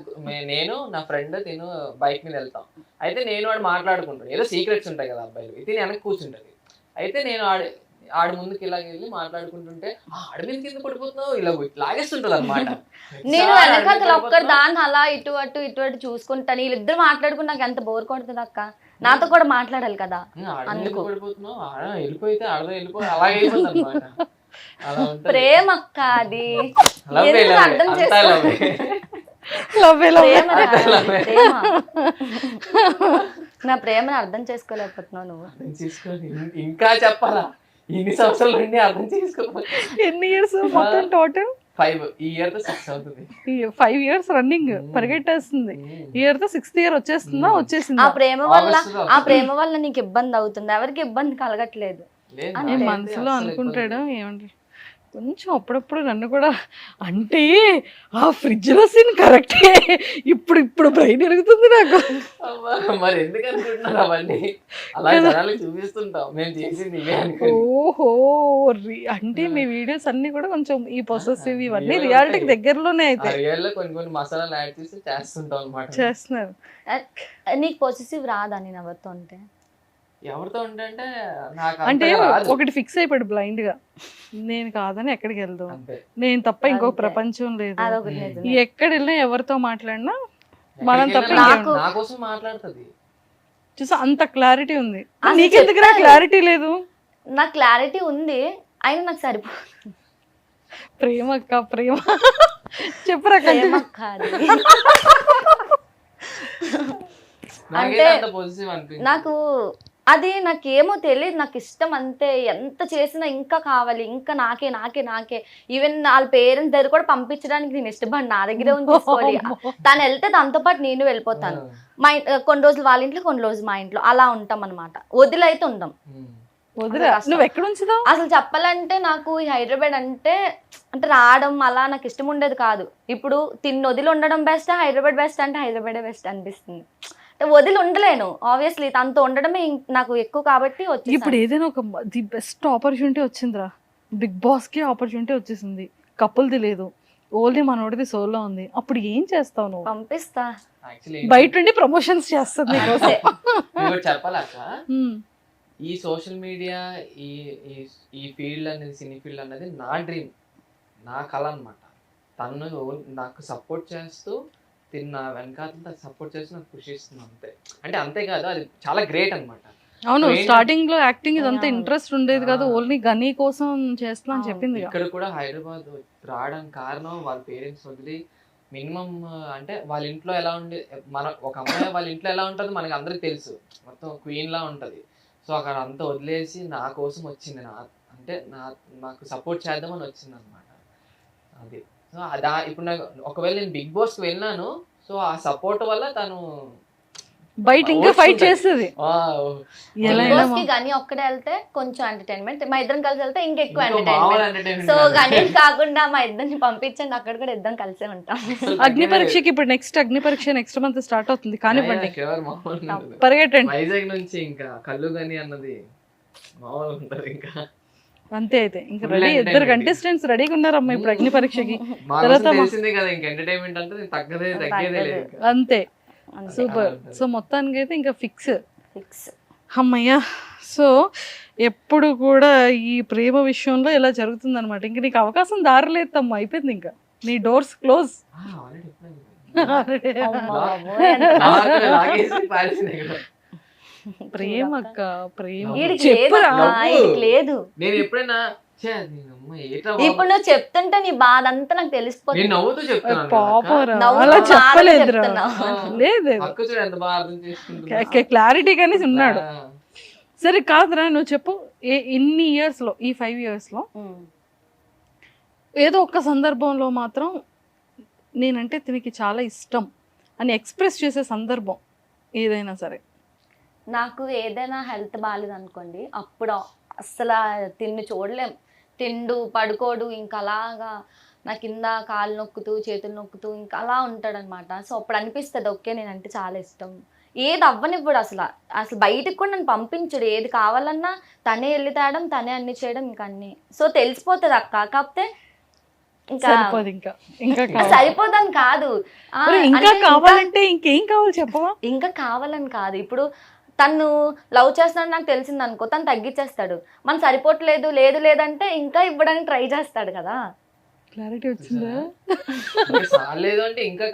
నేను నా ఫ్రెండ్ తిను బైక్ మీద వెళ్తాం. అయితే నేను వాడు మాట్లాడుకుంటాడు, ఏదో సీక్రెట్స్ ఉంటాయి కదా అబ్బాయిలు, తిని వెనక్కి కూర్చుంటది. అయితే నేను ఆడి ముందుకి ఇలాగ వెళ్ళి మాట్లాడుకుంటుంటే ఆడి మీద కింద పడిపోతున్నావు ఇలా లాగేస్తుంటది అనమాట. నేను వెనకాల ఒక్కరు దాన్ని అలా ఇటు అటు ఇటు అటు చూసుకుంటాను. వీళ్ళిద్దరు మాట్లాడుకుని నాకు ఎంత బోర్ కొడుతుంది అక్క, నాతో కూడా మాట్లాడాలి కదా. ఆడెందుకు పడిపోతున్నావు, ఆడ వెళ్ళిపోతే ఆడదో వెళ్ళిపోయి అలాగే అయిపోతుంది అనమాట. అలా ఉంటుంది. ప్రేమ అక్క అది, లవ్ ఎందుకు అర్థం చేసుకో. ప్రేమ రా, ప్రేమ. నా ప్రేమను అర్థం చేసుకోలేకపోతున్నావు నువ్వు. అర్థం చేసుకోని ఇంకా చెప్పాలా, ఇన్ని సంవత్సరాల నుండి అర్థం చేసుకోవాలి. ఎన్ని ఇయర్స్ మొత్తం టోటల్? 5. ఈ ఇయర్ తో 6 అవుతుంది. 5 years రన్నింగ్ పరిగెట్టేస్తుంది. ఈ ఇయర్ తో 6th year వచ్చేస్తుందా? వచ్చేసింది. ఆ ప్రేమ వల్ల నీకు ఇబ్బంది అవుతుంది, ఎవరికి ఇబ్బంది కలగట్లేదు. లేదు, అని నాకైతే మనసులో అస్సలు అనుకుంటాడు ఏమంటారు కొంచెం అప్పుడప్పుడు నన్ను కూడా, అంటే ఆ ఫ్రిడ్జ్ లో సీన్ కరెక్టే, ఇప్పుడు బ్రెయిన్ ఎరుగుతుంది నాకు. అబ్బా, మరి ఎందుకు అనుకుంటున్నారు అవన్నీ? అలా జనాలకు చూపిస్తుంటాం మేము చేసింది ఇవే అనుకో. ఓహో, అంటే మీ వీడియోస్ అన్ని కూడా కొంచెం ఈ పొసెసివ్ ఇవన్నీ రియాలిటీకి దగ్గరలోనే అయితే రియల్ లో కొన్ని మసాలాలు యాడ్ చేసి చేస్తుంటాం అనమాట. చేస్తున్నారు. నీకు పొసెసివ్ రాదా నేను ఎవరితో ఉంటే? ఎవరితో ఉంటే నాకు అంటే అంతగా రాదు. ఒకటి ఫిక్స్ అయిపోయాడు బ్లైండ్ గా, నేను కాదని ఎక్కడికి వెళ్దాం, అంతే. నేను తప్ప ఇంకొక అంతే. ప్రపంచం లేదు. అదొకటి నిజమే. ఎక్కడ వెళ్ళినా ఎవరితో మాట్లాడినా మనం ఎక్కడికి తప్ప వెళ్ళినా ఇంకేం- నా కోసం మాట్లాడుతుంది. చూసా అంత క్లారిటీ ఉంది. అసలు నీకెందుకురా చెప్పాలి. క్లారిటీ లేదు? నాకు క్లారిటీ ఉంది, అయినా నాకు సరిపోతుంది. ప్రేమ అక్క ప్రేమ చెప్పరా ప్రేమ కాదు. నాకైతే అంటే అంత పాజిటివ్ అనిపించింది. నాకు అది నాకేమో తెలియదు, నాకు ఇష్టం అంతే. ఎంత చేసినా ఇంకా కావాలి, ఇంకా నాకే నాకే నాకే. ఈవెన్ వాళ్ళ పేరెంట్స్ దగ్గర కూడా పంపించడానికి నేను ఇష్టపడి నా దగ్గరే ఉంచుకోవాలి. తను వెళ్తే దాంతో పాటు నేను వెళ్ళిపోతాను. మా కొన్ని రోజులు వాళ్ళ ఇంట్లో, కొన్ని రోజులు మా ఇంట్లో, అలా ఉంటాం అనమాట. వదిలైతే ఉందాం. వదిలే. కష్టం. నువ్వు ఎక్కడ ఉంచుదావు? అసలు చెప్పాలంటే నాకు ఈ హైదరాబాద్ అంటే రావడం అలా నాకు ఇష్టం ఉండేది కాదు. ఇప్పుడు వదిలి ఉండడం బెస్ట్, హైదరాబాద్ బెస్ట్ అంటే హైదరాబాదే బెస్ట్ అనిపిస్తుంది. వదిలి ఉండలేను ఆబ్వియస్లీ, తనతో ఉండడమే నాకు ఎక్కువ కాబట్టి వచ్చేసాను. ఇప్పుడు ఏదైనా ఒక ది బెస్ట్ ఆపర్చునిటీ వచ్చిందిరా, బిగ్ బాస్ కి ఆపర్చునిటీ వచ్చేసింది, కపుల్ది లేదు, ఓన్లీ మనోడిది సోలో ఉంది. అప్పుడు ఏం చేస్తావు నువ్వు? పంపిస్తా. బయట నుండి ప్రమోషన్స్ చేస్తుంది నీకోసం. చెప్పాలక్క, ఉమ్. ఈ సోషల్ మీడియా ఈ ఫీల్డ్ అనేది, సినీ ఫీల్డ్ అనేది నా డ్రీమ్, నా కళ అనమాట. తను నాకు సపోర్ట్ చేస్తూ తిన్న వెనకాల సపోర్ట్ చేసి నాకు కృషి ఇస్తుంది అంతే. అంటే అంతేకాదు, అది చాలా గ్రేట్ అనమాట. అవును, ఏంటంటే- స్టార్టింగ్ లో యాక్టింగ్ ఇదంతా Yeah. ఇంట్రెస్ట్ ఉండేది కాదు, Ah. ఓన్లీ గనీ కోసం చేస్తున్నా అని అవును. చెప్పింది ఇక్కడ కూడా హైదరాబాద్ రావడానికి కారణం వాళ్ళ పేరెంట్స్ వదిలి మినిమం అంటే వాళ్ళ ఇంట్లో ఎలా ఉండే ఒక అమ్మాయి వాళ్ళ ఇంట్లో ఎలా ఉంటుంది మనకి అందరికి తెలుసు, మొత్తం క్వీన్ లా ఉంటది. సో అక్కడ అంతా వదిలేసి నా కోసం వచ్చింది, అంటే నాకు సపోర్ట్ చేద్దామని వచ్చింది అనమాట. అది సో ఇప్పుడు నాకు ఒకవేళ నేను బిగ్ బాస్కి వెళ్ళినాను, సో ఆ సపోర్ట్ వల్ల తను బయట ఇంకా ఫైట్ చేస్తుంది. ఎలా అయినా Boss కి గని ఒక్కడే వెళ్తే కొంచెం ఎంటర్టైన్మెంట్, మా ఇద్దరం కలిసి వెళ్తే ఇంకెక్కువ మామూలు ఎంటర్టైన్మెంట్. సో గని కాకుండా మా ఇద్దరిని పంపించండి, అక్కడ కూడా ఇద్దరం కలిసే ఉంటాం. అగ్ని పరీక్షకి ఇప్పుడు అగ్ని పరీక్ష నెక్స్ట్ మంత్ స్టార్ట్ అవుతుంది, కానివ్వండి మామూలు పరిగెట్టండి. వైజాగ్ నుంచి ఇంకా కళ్ళు గని అన్నది మామూలు ఉంటది. ఇంకా అంతే అయితే ఇంకా Full రెడీ, ఇద్దరు entertainment. కంటెస్టెంట్స్ రెడీగా ఉన్నారమ్మా ఇప్పుడు అగ్ని పరీక్షకి. మా తర్వాత కోసం తెలిసిందే కదా, ఇంకా ఎంటర్టైన్మెంట్ అంటే తగ్గేదే లేదు ఇంకా. అంతే, అంతే. సూపర్. ఉంటుంది. సో మొత్తానికి అయితే ఇంకా ఫిక్స్. ఫిక్స్. అమ్మయ్య. సో ఎప్పుడు కూడా ఈ ప్రేమ విషయంలో ఇలా జరుగుతుంది అనమాట. ఇంక నీకు అవకాశం దారలేదు తమ్మ, అయిపోయింది ఇంకా నీ డోర్స్ క్లోజ్. Already ఎప్పుడైంది? అమ్మా బాబోయ్, లాగేసి పారేసినాయి కదా. ప్రేమ అక్క, ప్రేమ వీడికి చెప్పురా. లేదమ్మా, వీడికి లేదు. నేను ఎప్పుడైనా ఛే, నేనమ్మ ఏట్రా బాబు. ఇప్పుడు నువ్వు చెప్తుంటే నీ బాధ అంతా నాకు తెలిసిపోతుంది. నేను నవ్వుతూ చెప్తాను పాపరా, నవ్వుతూ అలా బాగా చెప్పలేదురా. చెప్తున్నావు. లేదు, అక్క చూడు ఎంత బాగా అర్థం చేసుకుంటున్నా. క్లారిటీగానే ఉన్నాడు. సరే కాదురా, నువ్వు చెప్పు, ఇన్ని ఇయర్స్ లో, ఈ 5 years లో ఉమ్. ఏదో ఒక్క సందర్భంలో మాత్రం నేనంటే తినకి చాలా ఇష్టం అని ఎక్స్ప్రెస్ చేసే సందర్భం ఏదైనా సరే. నాకు ఏదైనా హెల్త్ బాగాలేదు అనుకోండి, అప్పుడు అస్సలు తిండి చూడలేం, తిండు పడుకోడు, ఇంకా అలాగా నా కింద కాళ్ళు నొక్కుతూ చేతులు నొక్కుతూ ఇంకా అలా ఉంటాడనమాట. సో అప్పుడు అనిపిస్తుంది ఓకే నేనంటే చాలా ఇష్టం. ఏది అవ్వనివ్వడు అసలు, బయటికి కూడా నన్ను పంపించడు. ఏది కావాలన్నా తనే వెళ్ళి తేయడం, తనే అన్ని చేయడం, ఇంకా అన్ని. సో తెలిసిపోతుంది అక్క. కాకపోతే ఇంకా సరిపోదు, ఇంకా ఇంకా కావాలి. సరిపోదని కాదు, మరి ఇంకా కావాలంటే ఇంకేం కావాలి చెప్పవా? ఇంకా కావాలని కాదు. ఇప్పుడు తను లవ్ చేస్తున్నాడు నాకు తెలిసింది అనుకో, తను తగ్గించేస్తాడు. మనం సరిపోవట్లేదు, లేదు లేదంటే ఇంకా ఇవ్వడానికి ట్రై చేస్తాడు కదా. క్లారిటీ వచ్చిందా? లేదు అంటే ఇంకా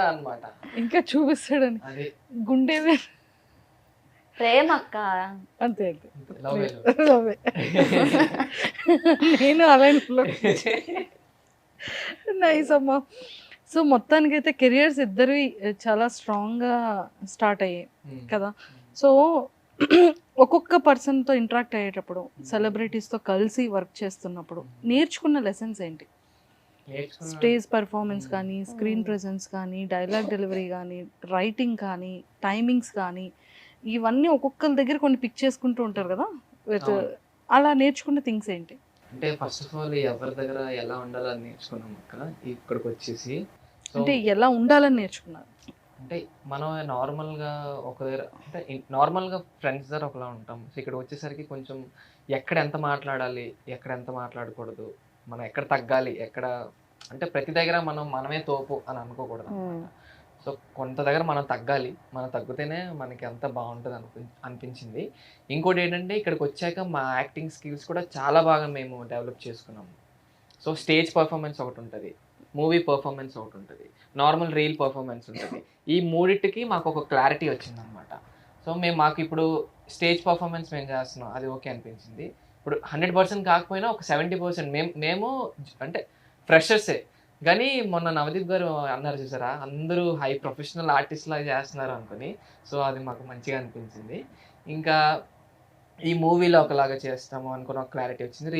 అన్నమాట. ఇంకా చూపిస్తాడని అదే గుండె ప్రేమ అక్క. అంతే అంతే. లవ్ లవ్వే. నేను అలాంటిలో నైస్ అమ్మా. సో మొత్తానికి అయితే కెరియర్స్ ఇద్దరివి చాలా స్ట్రాంగ్గా స్టార్ట్ అయ్యాయి కదా. సో ఒక్కొక్క పర్సన్తో ఇంటరాక్ట్ అయ్యేటప్పుడు, సెలబ్రిటీస్తో కలిసి వర్క్ చేస్తున్నప్పుడు నేర్చుకున్న లెసన్స్ ఏంటి? స్టేజ్ పర్ఫార్మెన్స్ కానీ, స్క్రీన్ ప్రెజెన్స్ కానీ, డైలాగ్ డెలివరీ కానీ, రైటింగ్ కానీ, టైమింగ్స్ కానీ, ఇవన్నీ ఒక్కొక్కరి దగ్గర కొన్ని పిక్ చేసుకుంటూ ఉంటారు కదా. అలా నేర్చుకున్న థింగ్స్ ఏంటి? అంటే ఫస్ట్ ఆఫ్ ఆల్ ఎవరి దగ్గర ఎలా ఉండాలని నేర్చుకున్నాం అక్క. ఇక్కడికి వచ్చేసి అంటే ఎలా ఉండాలని నేర్చుకున్నారు? అంటే మనం నార్మల్గా ఒక దగ్గర అంటే నార్మల్గా ఫ్రెండ్స్ దగ్గర ఒకలా ఉంటాం. సో ఇక్కడ వచ్చేసరికి కొంచెం ఎక్కడ ఎంత మాట్లాడాలి, ఎక్కడ ఎంత మాట్లాడకూడదు, మనం ఎక్కడ తగ్గాలి, ఎక్కడ అంటే ప్రతి దగ్గర మనమే తోపు అని అనుకోకూడదు అనమాట. సో కొంత దగ్గర మనం తగ్గాలి, మనం తగ్గితేనే మనకి అంత బాగుంటుంది అనిపించింది. ఇంకోటి ఏంటంటే ఇక్కడికి వచ్చాక మా యాక్టింగ్ స్కిల్స్ కూడా చాలా బాగా మేము డెవలప్ చేసుకున్నాము. సో స్టేజ్ పర్ఫార్మెన్స్ ఒకటి ఉంటుంది, మూవీ పర్ఫార్మెన్స్ ఒకటి ఉంటుంది, నార్మల్ రీల్ పర్ఫార్మెన్స్ ఉంటుంది. ఈ మూడింటికి మాకు ఒక క్లారిటీ వచ్చిందనమాట. సో మాకు ఇప్పుడు స్టేజ్ పర్ఫార్మెన్స్ మేము చేస్తున్నాం, అది ఓకే అనిపించింది. ఇప్పుడు 100% కాకపోయినా ఒక 70% మేము అంటే ఫ్రెషర్సే. కానీ మొన్న నవదీప్ గారు అన్నారు చూసారా, అందరూ హై ప్రొఫెషనల్ ఆర్టిస్ట్ లాగా చేస్తున్నారు అనుకుని. సో అది మాకు మంచిగా అనిపించింది. ఇంకా ఈ మూవీలో ఒకలాగా చేస్తాము అనుకున్న ఒక క్లారిటీ వచ్చింది.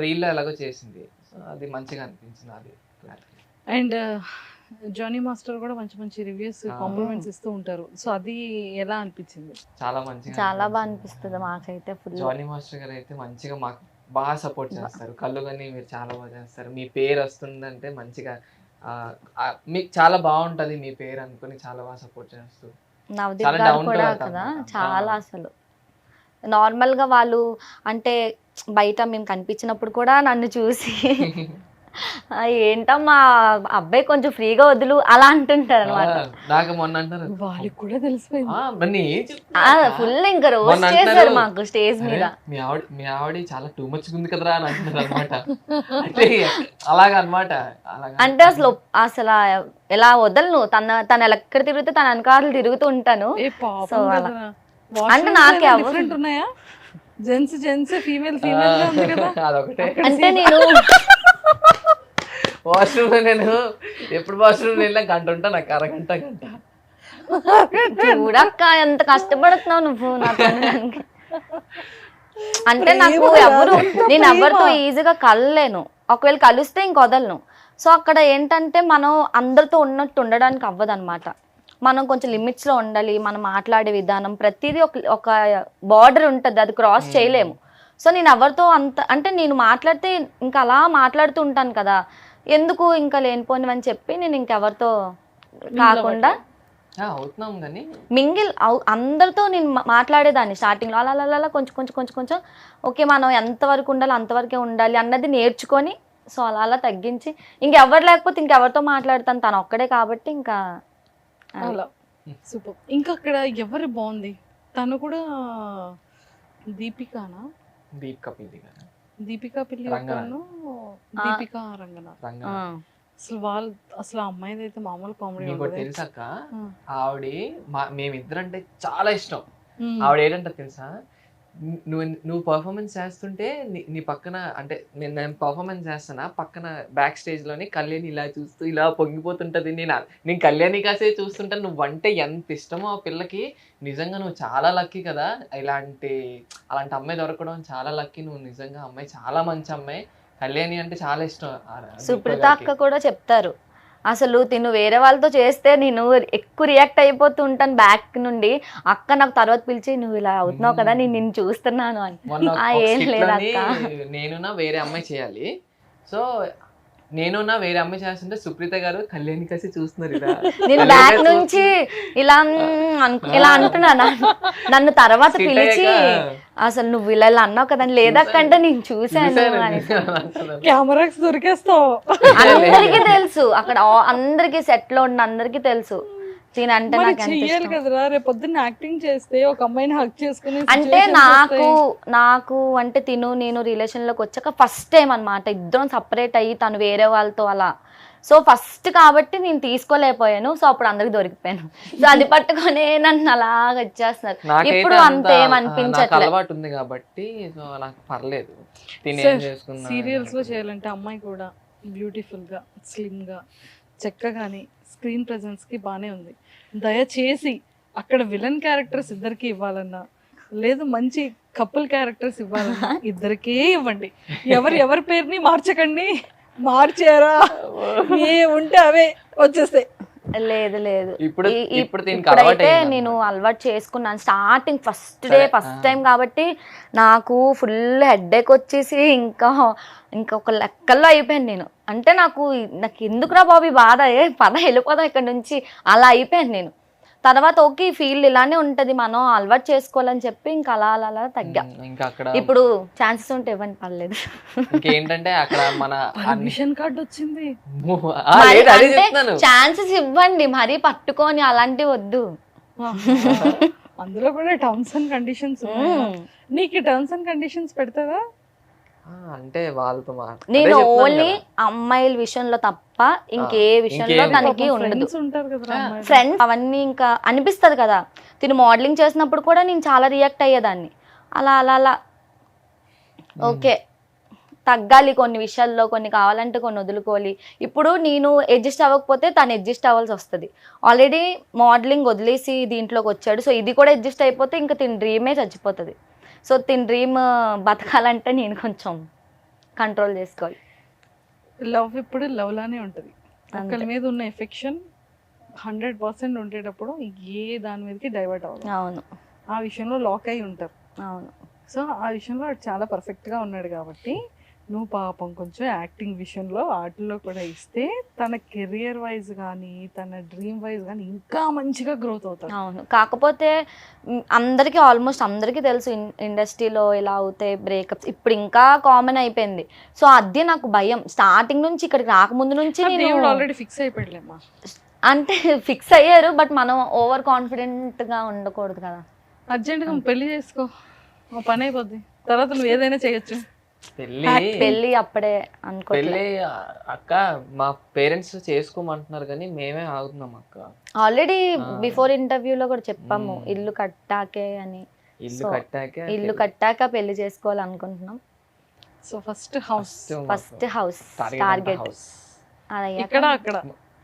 రీల్లో ఎలాగో చేసింది, సో అది మంచిగా అనిపించింది, అది క్లారిటీ. అండ్ జానీ మాస్టర్ కూడా మంచి మంచి రివ్యూస్, కాంప్లిమెంట్స్ ఇస్తూ ఉంటారు. సో అది ఎలా అనిపించింది? చాలా మంచిగా, చాలా బాగా అనిపిస్తుంది మాకైతే. ఫుల్ జానీ మాస్టర్ గారు అయితే మంచిగా మాకు బాగా సపోర్ట్ చేస్తారు. కళ్ళు కానీ మీరు చాలా బాగా చేస్తారు, మీ పేరు వస్తుందంటే మంచిగా మీకు చాలా బాగుంటది మీ పేరు అనుకుని చాలా బాగా సపోర్ట్ చేస్తూ. నవదీప్ చాలా గారు down to కూడా earth కదా, అన్నమాట. చాలా అసలు నార్మల్గా వాళ్ళు అంటే బయట మేము కనిపించినప్పుడు కూడా నన్ను చూసి ఏంటమ్మా అబ్బాయి కొంచెం ఫ్రీగా వదులు అలా అంటుంటారు అనమాట. నాకు మొన్న అంటారు వాళ్ళకి కూడా తెలిసిపోయింది. మరి ఏం ఫుల్ ఇంకా రోజు మొన్న చేశారు అంటున్నారు, మాకు స్టేజ్ మీద. మీ ఆవిడ చాలా టూ మచ్ ఉంది కదరా అని అంటున్నారు అనమాట. అంటే అలాగా అనమాట. అంటే అసలు ఎలా వదలను, తన ఎక్కడ తిరిగితే తన వెనకాల తిరుగుతూ ఉంటాను. ఏ పాపం So, అలా. కదరా. అంటే నాకే అవ్వదు. డిఫరెంట్ ఉన్నాయా? జెంట్స్ ఫీమేల్ గా ఉంది కదా. అదొకటే. అంటే నేను వాష్రూమ్ లో నేను ఎప్పుడు వాష్రూమ్ వెళ్ళినా గంట ఉంటా, నాకు అరగంట గంట. చూడక్క ఎంత కష్టపడుతున్నావు నువ్వు నాతో. అంటే నాకు నేను ఎవరితో ఈజీగా కలలేను, ఒకవేళ కలిస్తే ఇంక వదలను. సో అక్కడ ఏంటంటే మనం అందరితో ఉన్నట్టు ఉండడానికి అవ్వదు అనమాట. మనం కొంచెం లిమిట్స్లో ఉండాలి. మనం మాట్లాడే విధానం ప్రతిదీ ఒక బార్డర్ ఉంటుంది, అది క్రాస్ చేయలేము. సో నేను ఎవరితో అంత అంటే నేను మాట్లాడితే ఇంకా అలా మాట్లాడుతూ ఉంటాను కదా, ఎందుకు ఇంకా లేనిపోనివని చెప్పి నేను ఇంకెవరితో కాకుండా అవుతున్నాం కానీ మింగిల్ అందరితో నేను మాట్లాడేదాన్ని స్టార్టింగ్లో. అలా అలా కొంచెం ఓకే మనం ఎంతవరకు ఉండాలి అంతవరకే ఉండాలి అన్నది నేర్చుకొని, సో అలా తగ్గించి ఇంకెవరు లేకపోతే ఇంకెవరితో మాట్లాడతాను, తను ఒక్కడే కాబట్టి ఇంకా అలా. సూపర్. ఇంకా అక్కడ ఎవరు బాగుంది? తను కూడా దీపికానా? దీపికా పిల్లి దీపికా పిల్లి ఒకను, దీపికా రంగనాథ్. అసలు ఆ అమ్మాయిది అయితే మామూలు కామెడీ నీకు తెలుసాక ఆవిడ మేమిద్దరు అంటే చాలా ఇష్టం. ఆవిడ ఏంటంటే తెలుసా, నువ్వు పర్ఫార్మెన్స్ చేస్తుంటే నీ పక్కన అంటే నేను పర్ఫార్మెన్స్ చేస్తానా, పక్కన బ్యాక్ స్టేజ్ లోని కళ్యాణి ఇలా చూస్తూ ఇలా పొంగిపోతుంటది. నేను కళ్యాణి కాసే చూస్తుంటే నువ్వంటే ఎంత ఇష్టమో ఆ పిల్లకి. నిజంగా నువ్వు చాలా లక్కీ కదా, అలాంటి అమ్మాయి దొరకడం చాలా లక్కీ. నువ్వు నిజంగా అమ్మాయి చాలా మంచి అమ్మాయి. కళ్యాణి అంటే చాలా ఇష్టం. సుప్రీత అక్క కూడా చెప్తారు, అసలు తిను వేరే వాళ్ళతో చేస్తే నేను ఎక్కువ రియాక్ట్ అయిపోతూ ఉంటాను బ్యాక్ నుండి. అక్క నాకు తర్వాత పిలిచి నువ్వు ఇలా అవుతున్నావు కదా, నేను నిన్ను చూస్తున్నాను అని. ఏం లేదు అక్క, నేనున్నా వేరే అమ్మాయి చేయాలి. సో నేనున్నా వేరే అమ్మాయి చేస్తుంటే సుప్రీత గారు కళ్యాణి కలిసి చూస్తున్నారు. నేను బ్యాక్ నుంచి ఇలా ఇలా అంటున్నాను. నన్ను తర్వాత పిలిచి అసలు నువ్వు ఇలా అన్నావు కదా, లేదక్కంటే నేను చూశాను అని. కెమెరాకి దొరికేస్తావు. అందరికీ తెలుసు, అక్కడ అందరికి సెట్ లో ఉన్న అందరికీ తెలుసు అంటే చెయ్యాలి కదరా. రేపు పొద్దున్న యాక్టింగ్ చేస్తే ఒక అమ్మాయిని హక్ చేసుకుని అంటే నాకు అంటే నేను రిలేషన్ లోకి వచ్చాక ఫస్ట్ టైం అనమాట, ఇద్దరం సపరేట్ అయ్యి తను వేరే వాళ్ళతో అలా. సో ఫస్ట్ కాబట్టి నేను తీసుకోలేకపోయాను. సో అప్పుడు అందరికి దొరికిపోయాను. సో అది పట్టుకొని నన్ను అలాగ వచ్చేస్తున్నారు. ఇప్పుడు అంతేమనిపించట్లేదు, అలవాటు ఉంది కాబట్టి నాకు పర్లేదు. సీరియల్స్ లో చేయాలంటే అమ్మాయి కూడా బ్యూటిఫుల్ గా స్లిమ్ గా చక్కగాని స్క్రీన్ ప్రెజెన్స్ కి బానే ఉంది. దయచేసి అక్కడ విలన్ క్యారెక్టర్స్ ఇద్దరికి ఇవ్వాలన్నా, లేదు మంచి కపుల్ క్యారెక్టర్స్ ఇవ్వాలన్నా ఇద్దరికే ఇవ్వండి. ఎవరి పేరుని మార్చకండి. మార్చారా ఏ ఉంటే అవే వచ్చేస్తాయి. లేదు ఇప్పుడైతే నేను అలవాటు చేసుకున్నాను. స్టార్టింగ్ ఫస్ట్ టైం కాబట్టి నాకు ఫుల్ హెడ్ఏక్ వచ్చేసి ఇంకా ఒక లెక్కల్లో అయిపోయాను నేను. అంటే నాకు ఎందుకురా బాబు బాధ, పద వెళ్ళిపోదాం ఇక్కడ నుంచి అలా అయిపోయాను నేను. తర్వాత ఓకే ఫీల్డ్ ఇలానే ఉంటది, మనం అలవాటు చేసుకోవాలని చెప్పి ఇంకా అలా తగ్గా. ఇప్పుడు ఛాన్సెస్ ఉంటే ఇవ్వండి పర్లేదు. ఇంకేంటంటే అక్కడ మన పర్మిషన్ కార్డు వచ్చింది, ఛాన్సెస్ ఇవ్వండి, మరీ పట్టుకొని అలాంటివి వద్దు. అందులో కూడా టర్మ్స్ అండ్ కండిషన్స్. నీకు టర్మ్స్ అండ్ కండిషన్స్ పెడతావా? అంటే వాళ్ళతో నేను ఓన్లీ అమ్మాయిల విషయంలో తప్ప ఇంకే విషయంలో తనకి ఉండదు. ఫ్రెండ్స్ అవన్నీ ఇంకా అనిపిస్తుంది కదా. తిను మోడలింగ్ చేసినప్పుడు కూడా నేను చాలా రియాక్ట్ అయ్యేదాన్ని. అలా ఓకే తగ్గాలి కొన్ని విషయాల్లో, కొన్ని కావాలంటే కొన్ని వదులుకోవాలి. ఇప్పుడు నేను అడ్జస్ట్ అవ్వకపోతే తను అడ్జస్ట్ అవ్వాల్సి వస్తుంది. ఆల్రెడీ మోడలింగ్ వదిలేసి దీంట్లోకి వచ్చాడు, సో ఇది కూడా అడ్జస్ట్ అయిపోతే ఇంకా తిని డ్రీమే చచ్చిపోతుంది. సో తిని డ్రీమ్ బతకాలంటే నేను కొంచెం కంట్రోల్ చేసుకోవాలి. లవ్ ఇప్పుడు లవ్ లానే ఉంటుంది. ఒకరి మీద ఉన్న ఎఫెక్షన్ 100% ఉండేటప్పుడు ఏ దాని మీదకి డైవర్ట్ అవ్వదు. అవును, ఆ విషయంలో లాక్ అయి ఉంటారు. అవును. సో ఆ విషయంలో చాలా పర్ఫెక్ట్గా ఉన్నాడు కాబట్టి నువ్వు పాపం కొంచెం యాక్టింగ్ విషయంలో వాటిల్లో కూడా ఇస్తే తన కెరియర్ వైజ్ కానీ తన డ్రీమ్ వైజ్ కానీ ఇంకా మంచిగా గ్రోత్ అవుతాడు. అవును, కాకపోతే అందరికీ ఆల్మోస్ట్ అందరికీ తెలుసు ఇండస్ట్రీలో ఇలా అవుతాయి బ్రేకప్స్, ఇప్పుడు ఇంకా కామన్ అయిపోయింది. సో అది నాకు భయం. స్టార్టింగ్ నుంచి ఇక్కడికి రాకముందు నుంచి దేవుడు ఆల్రెడీ ఫిక్స్ అయిపోయాడులేమ్మా. అంటే ఫిక్స్ అయ్యారు, బట్ మనం ఓవర్ కాన్ఫిడెంట్గా ఉండకూడదు కదా. అర్జెంట్గా పెళ్లి చేసుకో, పని అయిపోద్ది, తర్వాత నువ్వు ఏదైనా చేయొచ్చు. పెళ్ళి అప్పుడే అనుకోవట్లేదు. పెళ్ళి అక్క మా పేరెంట్స్ చేసుకోమంటున్నారు కానీ మేమే ఆగుతున్నాం అక్క. ఆల్రెడీ ఆ. బిఫోర్ ఇంటర్వ్యూలో కూడా చెప్పాము మ్మ్. ఇల్లు కట్టాకే అని. ఇల్లు So, కట్టాక ఇల్లు కట్టాక పెళ్లి చేసుకోవాలనుకుంటున్నాం. So first house first house target house అది అయ్యాక ఇక్కడ అక్కడ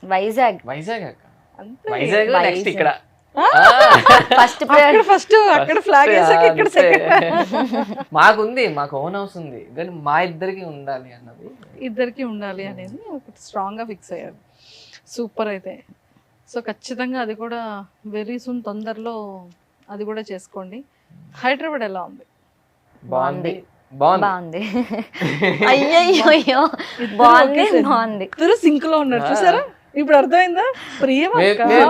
వైజాగ్ వైజాగ్ అక్క. అంతే. వైజాగ్ నెక్స్ట్ ఇక్కడ ఫస్ట్ అక్కడ ఫస్ట్ అక్కడ ఫ్లాగ్ వేసాక ఇక్కడ సెకండ్. మాకు ఓన్ హౌస్ ఉంది కానీ మా ఇద్దరికి ఉండాలి అన్నది. ఇద్దరికి ఉండాలి అనేది ఒకటి స్ట్రాంగ్ గా ఫిక్స్ అయ్యారు. సూపర్ అయితే. సో ఖచ్చితంగా అది కూడా వెరీ సూన్ తొందరలో అది కూడా చేసుకోండి. హైదరాబాద్ ఎలా ఉంది? బాగుంది బాగుంది బాగుంది. అయ్యయ్యో బాగుంది బాగుంది. ఇద్దరు సింక్ లో ఉన్నారు చూసారా? ఇప్పుడు అర్థమైందా? ప్రేమ అక్క,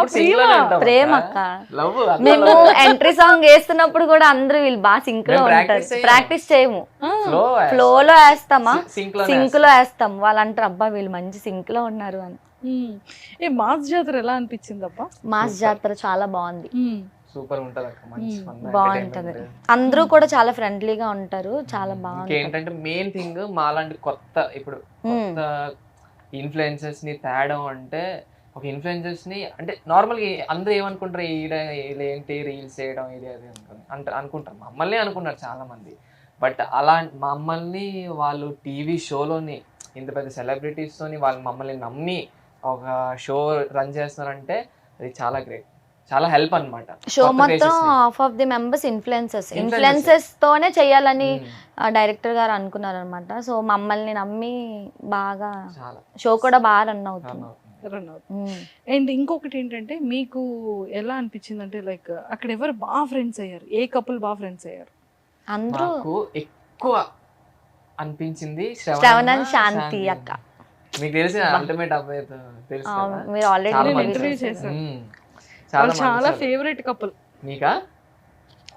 ప్రేమ అక్క. లవ్ మేము ఎంట్రీ సాంగ్ వేస్తున్నప్పుడు కూడా అందరూ వీళ్ళు బాగా సింక్ లో మేము ఉంటారు. practice చేయము. ప్రాక్టీస్ చేయము, ఫ్లో లో వేస్తామా, సింక్ లో వేస్తాం. వాళ్ళు అంటారు అబ్బా వీళ్ళు మంచి సింక్ లో ఉన్నారు అని. ఏ మాస్ జాతర ఎలా అనిపించింది అబ్బా? మాస్ జాతర చాలా బాగుంది, సూపర్ ఉంటది అక్క. మంచి fun, బాగుంటది. entertainment. అందరూ కూడా చాలా ఫ్రెండ్లీగా ఉంటారు, చాలా బాగుంది. ఇంకేంటంటే మెయిన్ థింగ్ మాలాంటి కొత్త ఇప్పుడు కొత్త ఇన్ఫ్లుయెన్సర్స్ ని తేడం అంటే ఒక ఇన్ఫ్లుయెన్సర్స్ ని అంటే నార్మల్ గా అందరూ ఏమనుకుంటారు ఏంటి రీల్స్ చేయడం ఇది అది అనుకుంటారు. మమ్మల్ని అనుకున్నారు చాలా మంది. బట్ అలా మమ్మల్ని వాళ్ళు టీవీ షోలోని ఇంత పెద్ద సెలబ్రిటీస్ తోని వాళ్ళు మమ్మల్ని నమ్మి ఒక షో రన్ చేస్తున్నారంటే అది చాలా గ్రేట్, చాలా హెల్ప్ అన్నమాట. షో మొత్తం half of the members influencers తోనే చేయాలని డైరెక్టర్ గారు అనుకున్నారు అనమాట. సో మమ్మల్ని నమ్మి బాగా షో కూడా బాగా రన్ అవుతుంది. అండ్ ఇంకొకటి ఏంటంటే మీకు ఎలా అనిపించింది అంటే లైక్ అక్కడ ఎవరు బాగా ఫ్రెండ్స్ అయ్యారు? ఏ కపుల్ బాగా ఫ్రెండ్స్ అయ్యారు? అందరూ నాకు ఎక్కువ అనిపించింది శ్రవణ్ శాంతి అక్క. మీకు తెలిసి అల్టిమేట్ అబ్బాయి తెలుసు కదా? మీరు ఆల్రెడీ చాలా నేను మంచి ఇంటర్వ్యూ అసలు. చేశాను. చాలా చాలా మంచి ఫేవరెట్ కపుల్. మీకా?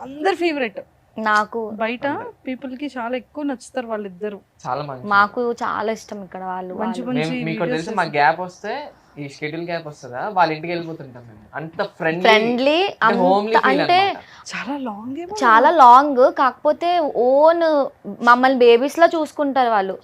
అందరు ఫేవరెట్. నాకు బయట పీపుల్ కి చాలా ఎక్కువ నచ్చుతారు వాళ్ళిద్దరు. చాలా మంచి. మాకు చాలా ఇష్టం ఇక్కడ వాళ్ళు. మంచి వాళ్ళు. మంచి మీకు తెలుసు మా గ్యాప్ వస్తే ఈ షెడ్యూల్ గ్యాప్ వస్తుందా వాళ్ళ ఇంటికి వెళ్ళిపోతుంటాం మేము. అంత ఫ్రెండ్లీ అంటే చాలా లాంగ్ చాలా లాంగ్. కాకపోతే ఓన్ మమ్మల్ని బేబీస్ లా చూసుకుంటారు వాళ్ళు.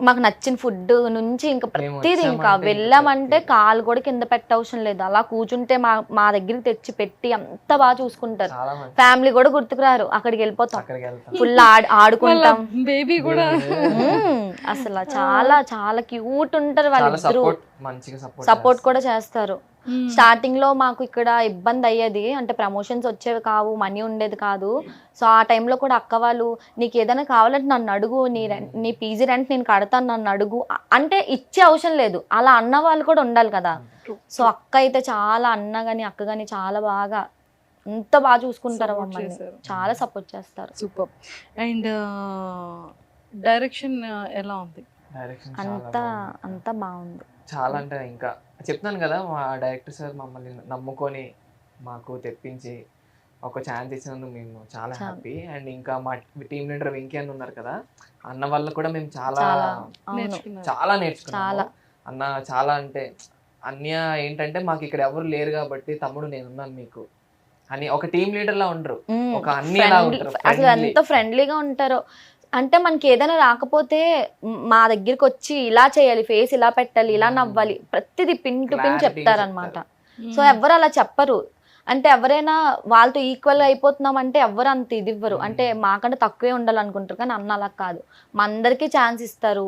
మాకు నచ్చిన ఫుడ్ నుంచి ఇంకా ప్రతిదీ ఇంకా వెళ్ళామంటే కాలు కూడా కింద పెట్టవసరం లేదు. అలా కూర్చుంటే మా దగ్గరికి తెచ్చి పెట్టి అంత బాగా చూసుకుంటారు. ఫ్యామిలీ కూడా గుర్తుకురారు, అక్కడికి వెళ్ళిపోతాం, ఫుల్ ఆడుకుంటాం. బేబీ కూడా అసలు చాలా చాలా క్యూట్ ఉంటారు వాళ్ళిద్దరు. సపోర్ట్ కూడా చేస్తారు. స్టార్టింగ్ లో మాకు ఇక్కడ ఇబ్బంది అయ్యేది, అంటే ప్రమోషన్స్ వచ్చేవి కావు, మనీ ఉండేది కాదు. సో ఆ టైంలో కూడా అక్క వాళ్ళు నీకు ఏదైనా కావాలంటే నన్ను అడుగు, నీ పీజీ రెంట్ నేను కడతాను, నన్ను అడుగు అంటే ఇచ్చే అవసరం లేదు. అలా అన్న వాళ్ళు కూడా ఉండాలి కదా. సో అక్క అయితే చాలా, అన్న గాని అక్క గాని చాలా బాగా ఎంత బాగా చూసుకుంటారు మమ్మల్ని, చాలా సపోర్ట్ చేస్తారు. సూపర్. అండ్ డైరెక్షన్ ఎలా ఉంది? అంతా బాగుంది. చాలా అంటే ఇంకా చెప్తున్నాను కదా, మా డైరెక్టర్ సార్ మమ్మల్ని నమ్ముకొని మాకు తెప్పించి ఒక ఛాన్స్ ఇచ్చినందుకు మేము చాలా హ్యాపీ. అండ్ ఇంకా మా టీమ్ లీడర్ వెంకీ అన్న ఉన్నారు కదా, అన్న వల్ల కూడా మేము చాలా నేర్చుకున్నాము. అన్న చాలా అంటే అన్య ఏంటంటే మాకు ఇక్కడ ఎవరు లేరు కాబట్టి తమ్ముడు నేనున్నాను మీకు అని ఒక టీమ్ లీడర్ లా ఉండరు, ఒక అన్నయ్య లా ఉంటారు. అసలు ఎంత ఫ్రెండ్లీగా ఉంటారో. అంటే మనకి ఏదైనా రాకపోతే మా దగ్గరికి వచ్చి ఇలా చేయాలి, ఫేస్ ఇలా పెట్టాలి, ఇలా నవ్వాలి, ప్రతిదీ పిన్ టు పిన్ చెప్తారనమాట. సో ఎవరు అలా చెప్పరు. అంటే ఎవరైనా వాళ్ళతో ఈక్వల్ అయిపోతున్నాం అంటే ఎవరు అంత ఇది ఇవ్వరు, అంటే మాకంటే తక్కువే ఉండాలనుకుంటారు. కానీ అన్న అలా కాదు, మా అందరికీ ఛాన్స్ ఇస్తారు,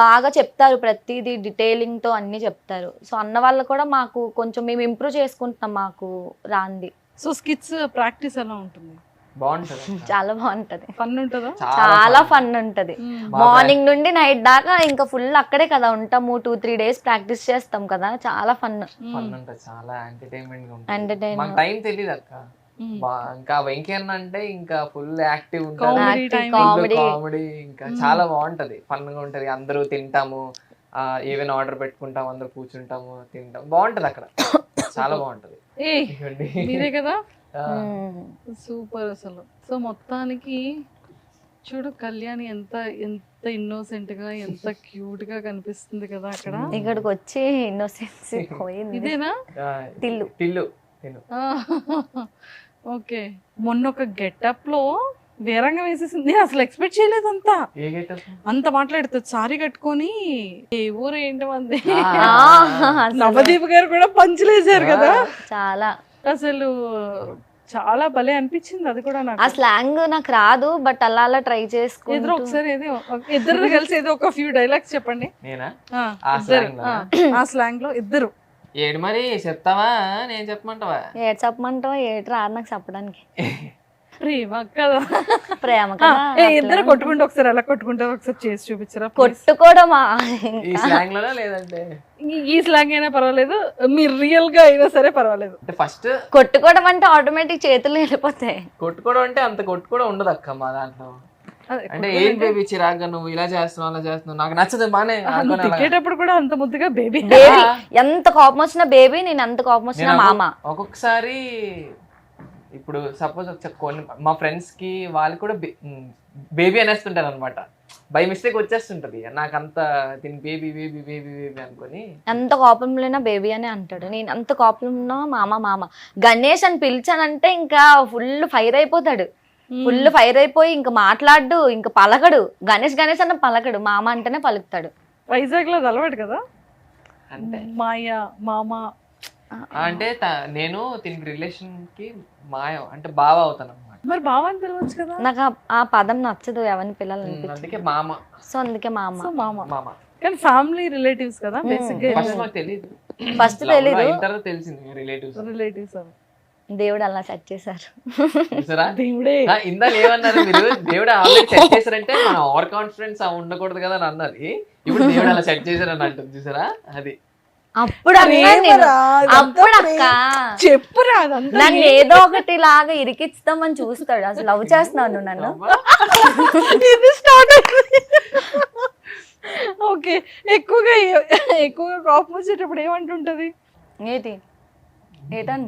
బాగా చెప్తారు, ప్రతిదీ డీటెయిలింగ్తో అన్నీ చెప్తారు. సో అన్న వాళ్ళు కూడా మాకు కొంచెం మేము ఇంప్రూవ్ చేసుకుంటున్నాం మాకు రాంది. సో స్కిట్స్ ప్రాక్టీస్ ఎలా ఉంటుంది? బాగుంటది, చాలా బాగుంటది. ఫన్ ఉంటుందా? చాలా ఫన్ ఉంటది. మార్నింగ్ నుండి నైట్ దాకా ఇంకా ఫుల్ అక్కడే కదా ఉంటాము. 2-3 days ప్రాక్టీస్ చేస్తాం కదా, చాలా ఫన్ ఉంటది, చాలా ఎంటర్టైన్మెంట్. టైం తెలియదు అక్క. ఇంకా వెంకయ్య అంటే ఇంకా ఫుల్ యాక్టివ్ ఉంటుంది, కామెడీ ఇంకా చాలా బాగుంటది, ఫన్ గా ఉంటది. అందరూ తింటాము, ఏవైనా ఆర్డర్ పెట్టుకుంటాం, అందరూ కూర్చుంటాము, తింటాం, బాగుంటది అక్కడ, చాలా బాగుంటది. మీరే కదా, సూపర్ అసలు. సో మొత్తానికి చూడు కళ్యాణి ఎంత ఎంత ఇన్నోసెంట్ గా, ఎంత క్యూట్ గా కనిపిస్తుంది కదా అక్కడ. ఇక్కడికి వచ్చి ఇన్నోసెన్స్ పోయింది. ఇదేనా టిల్లు? ఓకే. మొన్న ఒక గెటప్ లో వేరంగా వేసేసింది. నేను అసలు ఎక్స్పెక్ట్ చేయలేదు అంతా ఏ గెటప్ అంత మాట్లాడుతుంది. సారీ కట్టుకొని ఏ ఊరు ఏంటి మంది. అసలు నవదీప్ గారు కూడా పంచులేసారు కదా చాలా అసలు చాలా భలే అనిపించింది అది కూడా నాకు. ఆ స్లాంగ్ నాకు రాదు, బట్ అలా అలా ట్రై ఎదురు చేసుకుంటూ ఒకసారి ఇద్దరు కలిసి ఏదో ఒక ఫ్యూ డైలాగ్స్ చెప్పండి. నేనా ఆ, ఆ ఇద్దరు. slang లోనా? ఆ స్లాంగ్ లో ఇద్దరు. ఏడు మరి చెప్తావా నేను చెప్పమంటావా? ఏడు చెప్పమంటావు, ఏడు రాదు నాకు చెప్పడానికి. ప్రేమ కదా. ప్రేమ ఆ, కదా ఇద్దరు కొట్టుకుంటే ఒకసారి ఎలా కొట్టుకుంటారో ఒకసారి చేసి చూపించరా please? కొట్టుకోవడమా ఈ స్లాంగ్ లోనా లేదంటే ఈ స్లాంగ్ అయినా పర్వాలేదు, మీరు రియల్ గా అయినా సరే పర్వాలేదు. అంటే ఫస్ట్ కొట్టుకోవడం అంటే ఆటోమేటిక్ చేతులు వెళ్ళిపోతాయి. కొట్టుకోవడం అంటే అంత కొట్టుకోవడం ఉండదు అక్క మా దాంట్లో. అదే, అంటే ఏం బేబీ చిరాగ్గా నువ్వు ఇలా చేస్తున్నావు అలా చేస్తున్నావు నాకు నచ్చదు బానే నువ్వు తిట్టేటప్పుడు కూడా అంత ముద్దుగా బేబీ. బేబీ ఎంత కోపం వచ్చినా బేబీ, నేను ఎంత కోపం వచ్చినా మామ. ఒక్కొక్కసారి ఇప్పుడు సపోజ్ కొన్ని మా ఫ్రెండ్స్ కి వాళ్ళు కూడా బేబీ అనేస్తుంటారు అనమాట. బై మిస్టేక్ వచ్చేస్తుంటది. నాకు అంత దీని బేబీ బేబీ బేబీ బేబీ అనుకొని ఎంత కోపంలోనా బేబీ అని అంటాడు. నేను ఎంత కోపంలో మామ మామ. గణేష్ అని పిలిచానంటే ఇంకా ఫుల్ ఫైర్ అయిపోతాడు. ఫుల్ ఫైర్ అయిపోయి ఇంకా మాట్లాడు, ఇంకా పలకడు. గణేష్ గణేష్ అన్న పలకడు, మామ అంటేనే పలుకుతాడు. వైజాగ్ లో అది అలవాటు కదా అంటే మాయ మామ. అంటే నేను దీనికి రిలేషన్ కి మాయ అంటే బావ అవుతాను అనమాట. మరి బావ అని పిలవచ్చు కదా. నాకు ఆ పదం నచ్చదు, ఎవరిని పిల్లలనిపించదు. అందుకే మామ సో అందుకే మామ. సో మామ. మామ కానీ ఫ్యామిలీ రిలేటివ్స్ కదా బేసిక్ గా. ఫస్ట్ మాకు తెలియదు, ఫస్ట్ తెలీదు, అయిన తర్వాత తెలిసింది రిలేటివ్స్. రిలేటివ్స్ దేవుడు అలా సెట్ చేశారు. చూసారా దేవుడే. ఇందాక ఏమన్నారు మీరు? దేవుడు ఆల్రెడీ సెట్ చేశారంటే మన ఓవర్ కాన్ఫిడెన్స్ ఉండకూడదు కదా అని అన్నది. ఇప్పుడు దేవుడు అలా సెట్ చేశారని అంటుంది చూసారా. అది అప్పుడు అన్నాను నేను. అప్పుడు అక్క చెప్పురా అదంతా. నన్ను ఏదో ఒకటి లాగా ఇరికిస్తామని చూస్తాడు. అసలు లవ్ చేస్తున్నాను నన్ను. ఇది స్టార్ట్ అయింది. ఓకే, ఎక్కువగా కోపం వచ్చేటప్పుడు ఏమంటుంటది? ఏంటి ఏటన్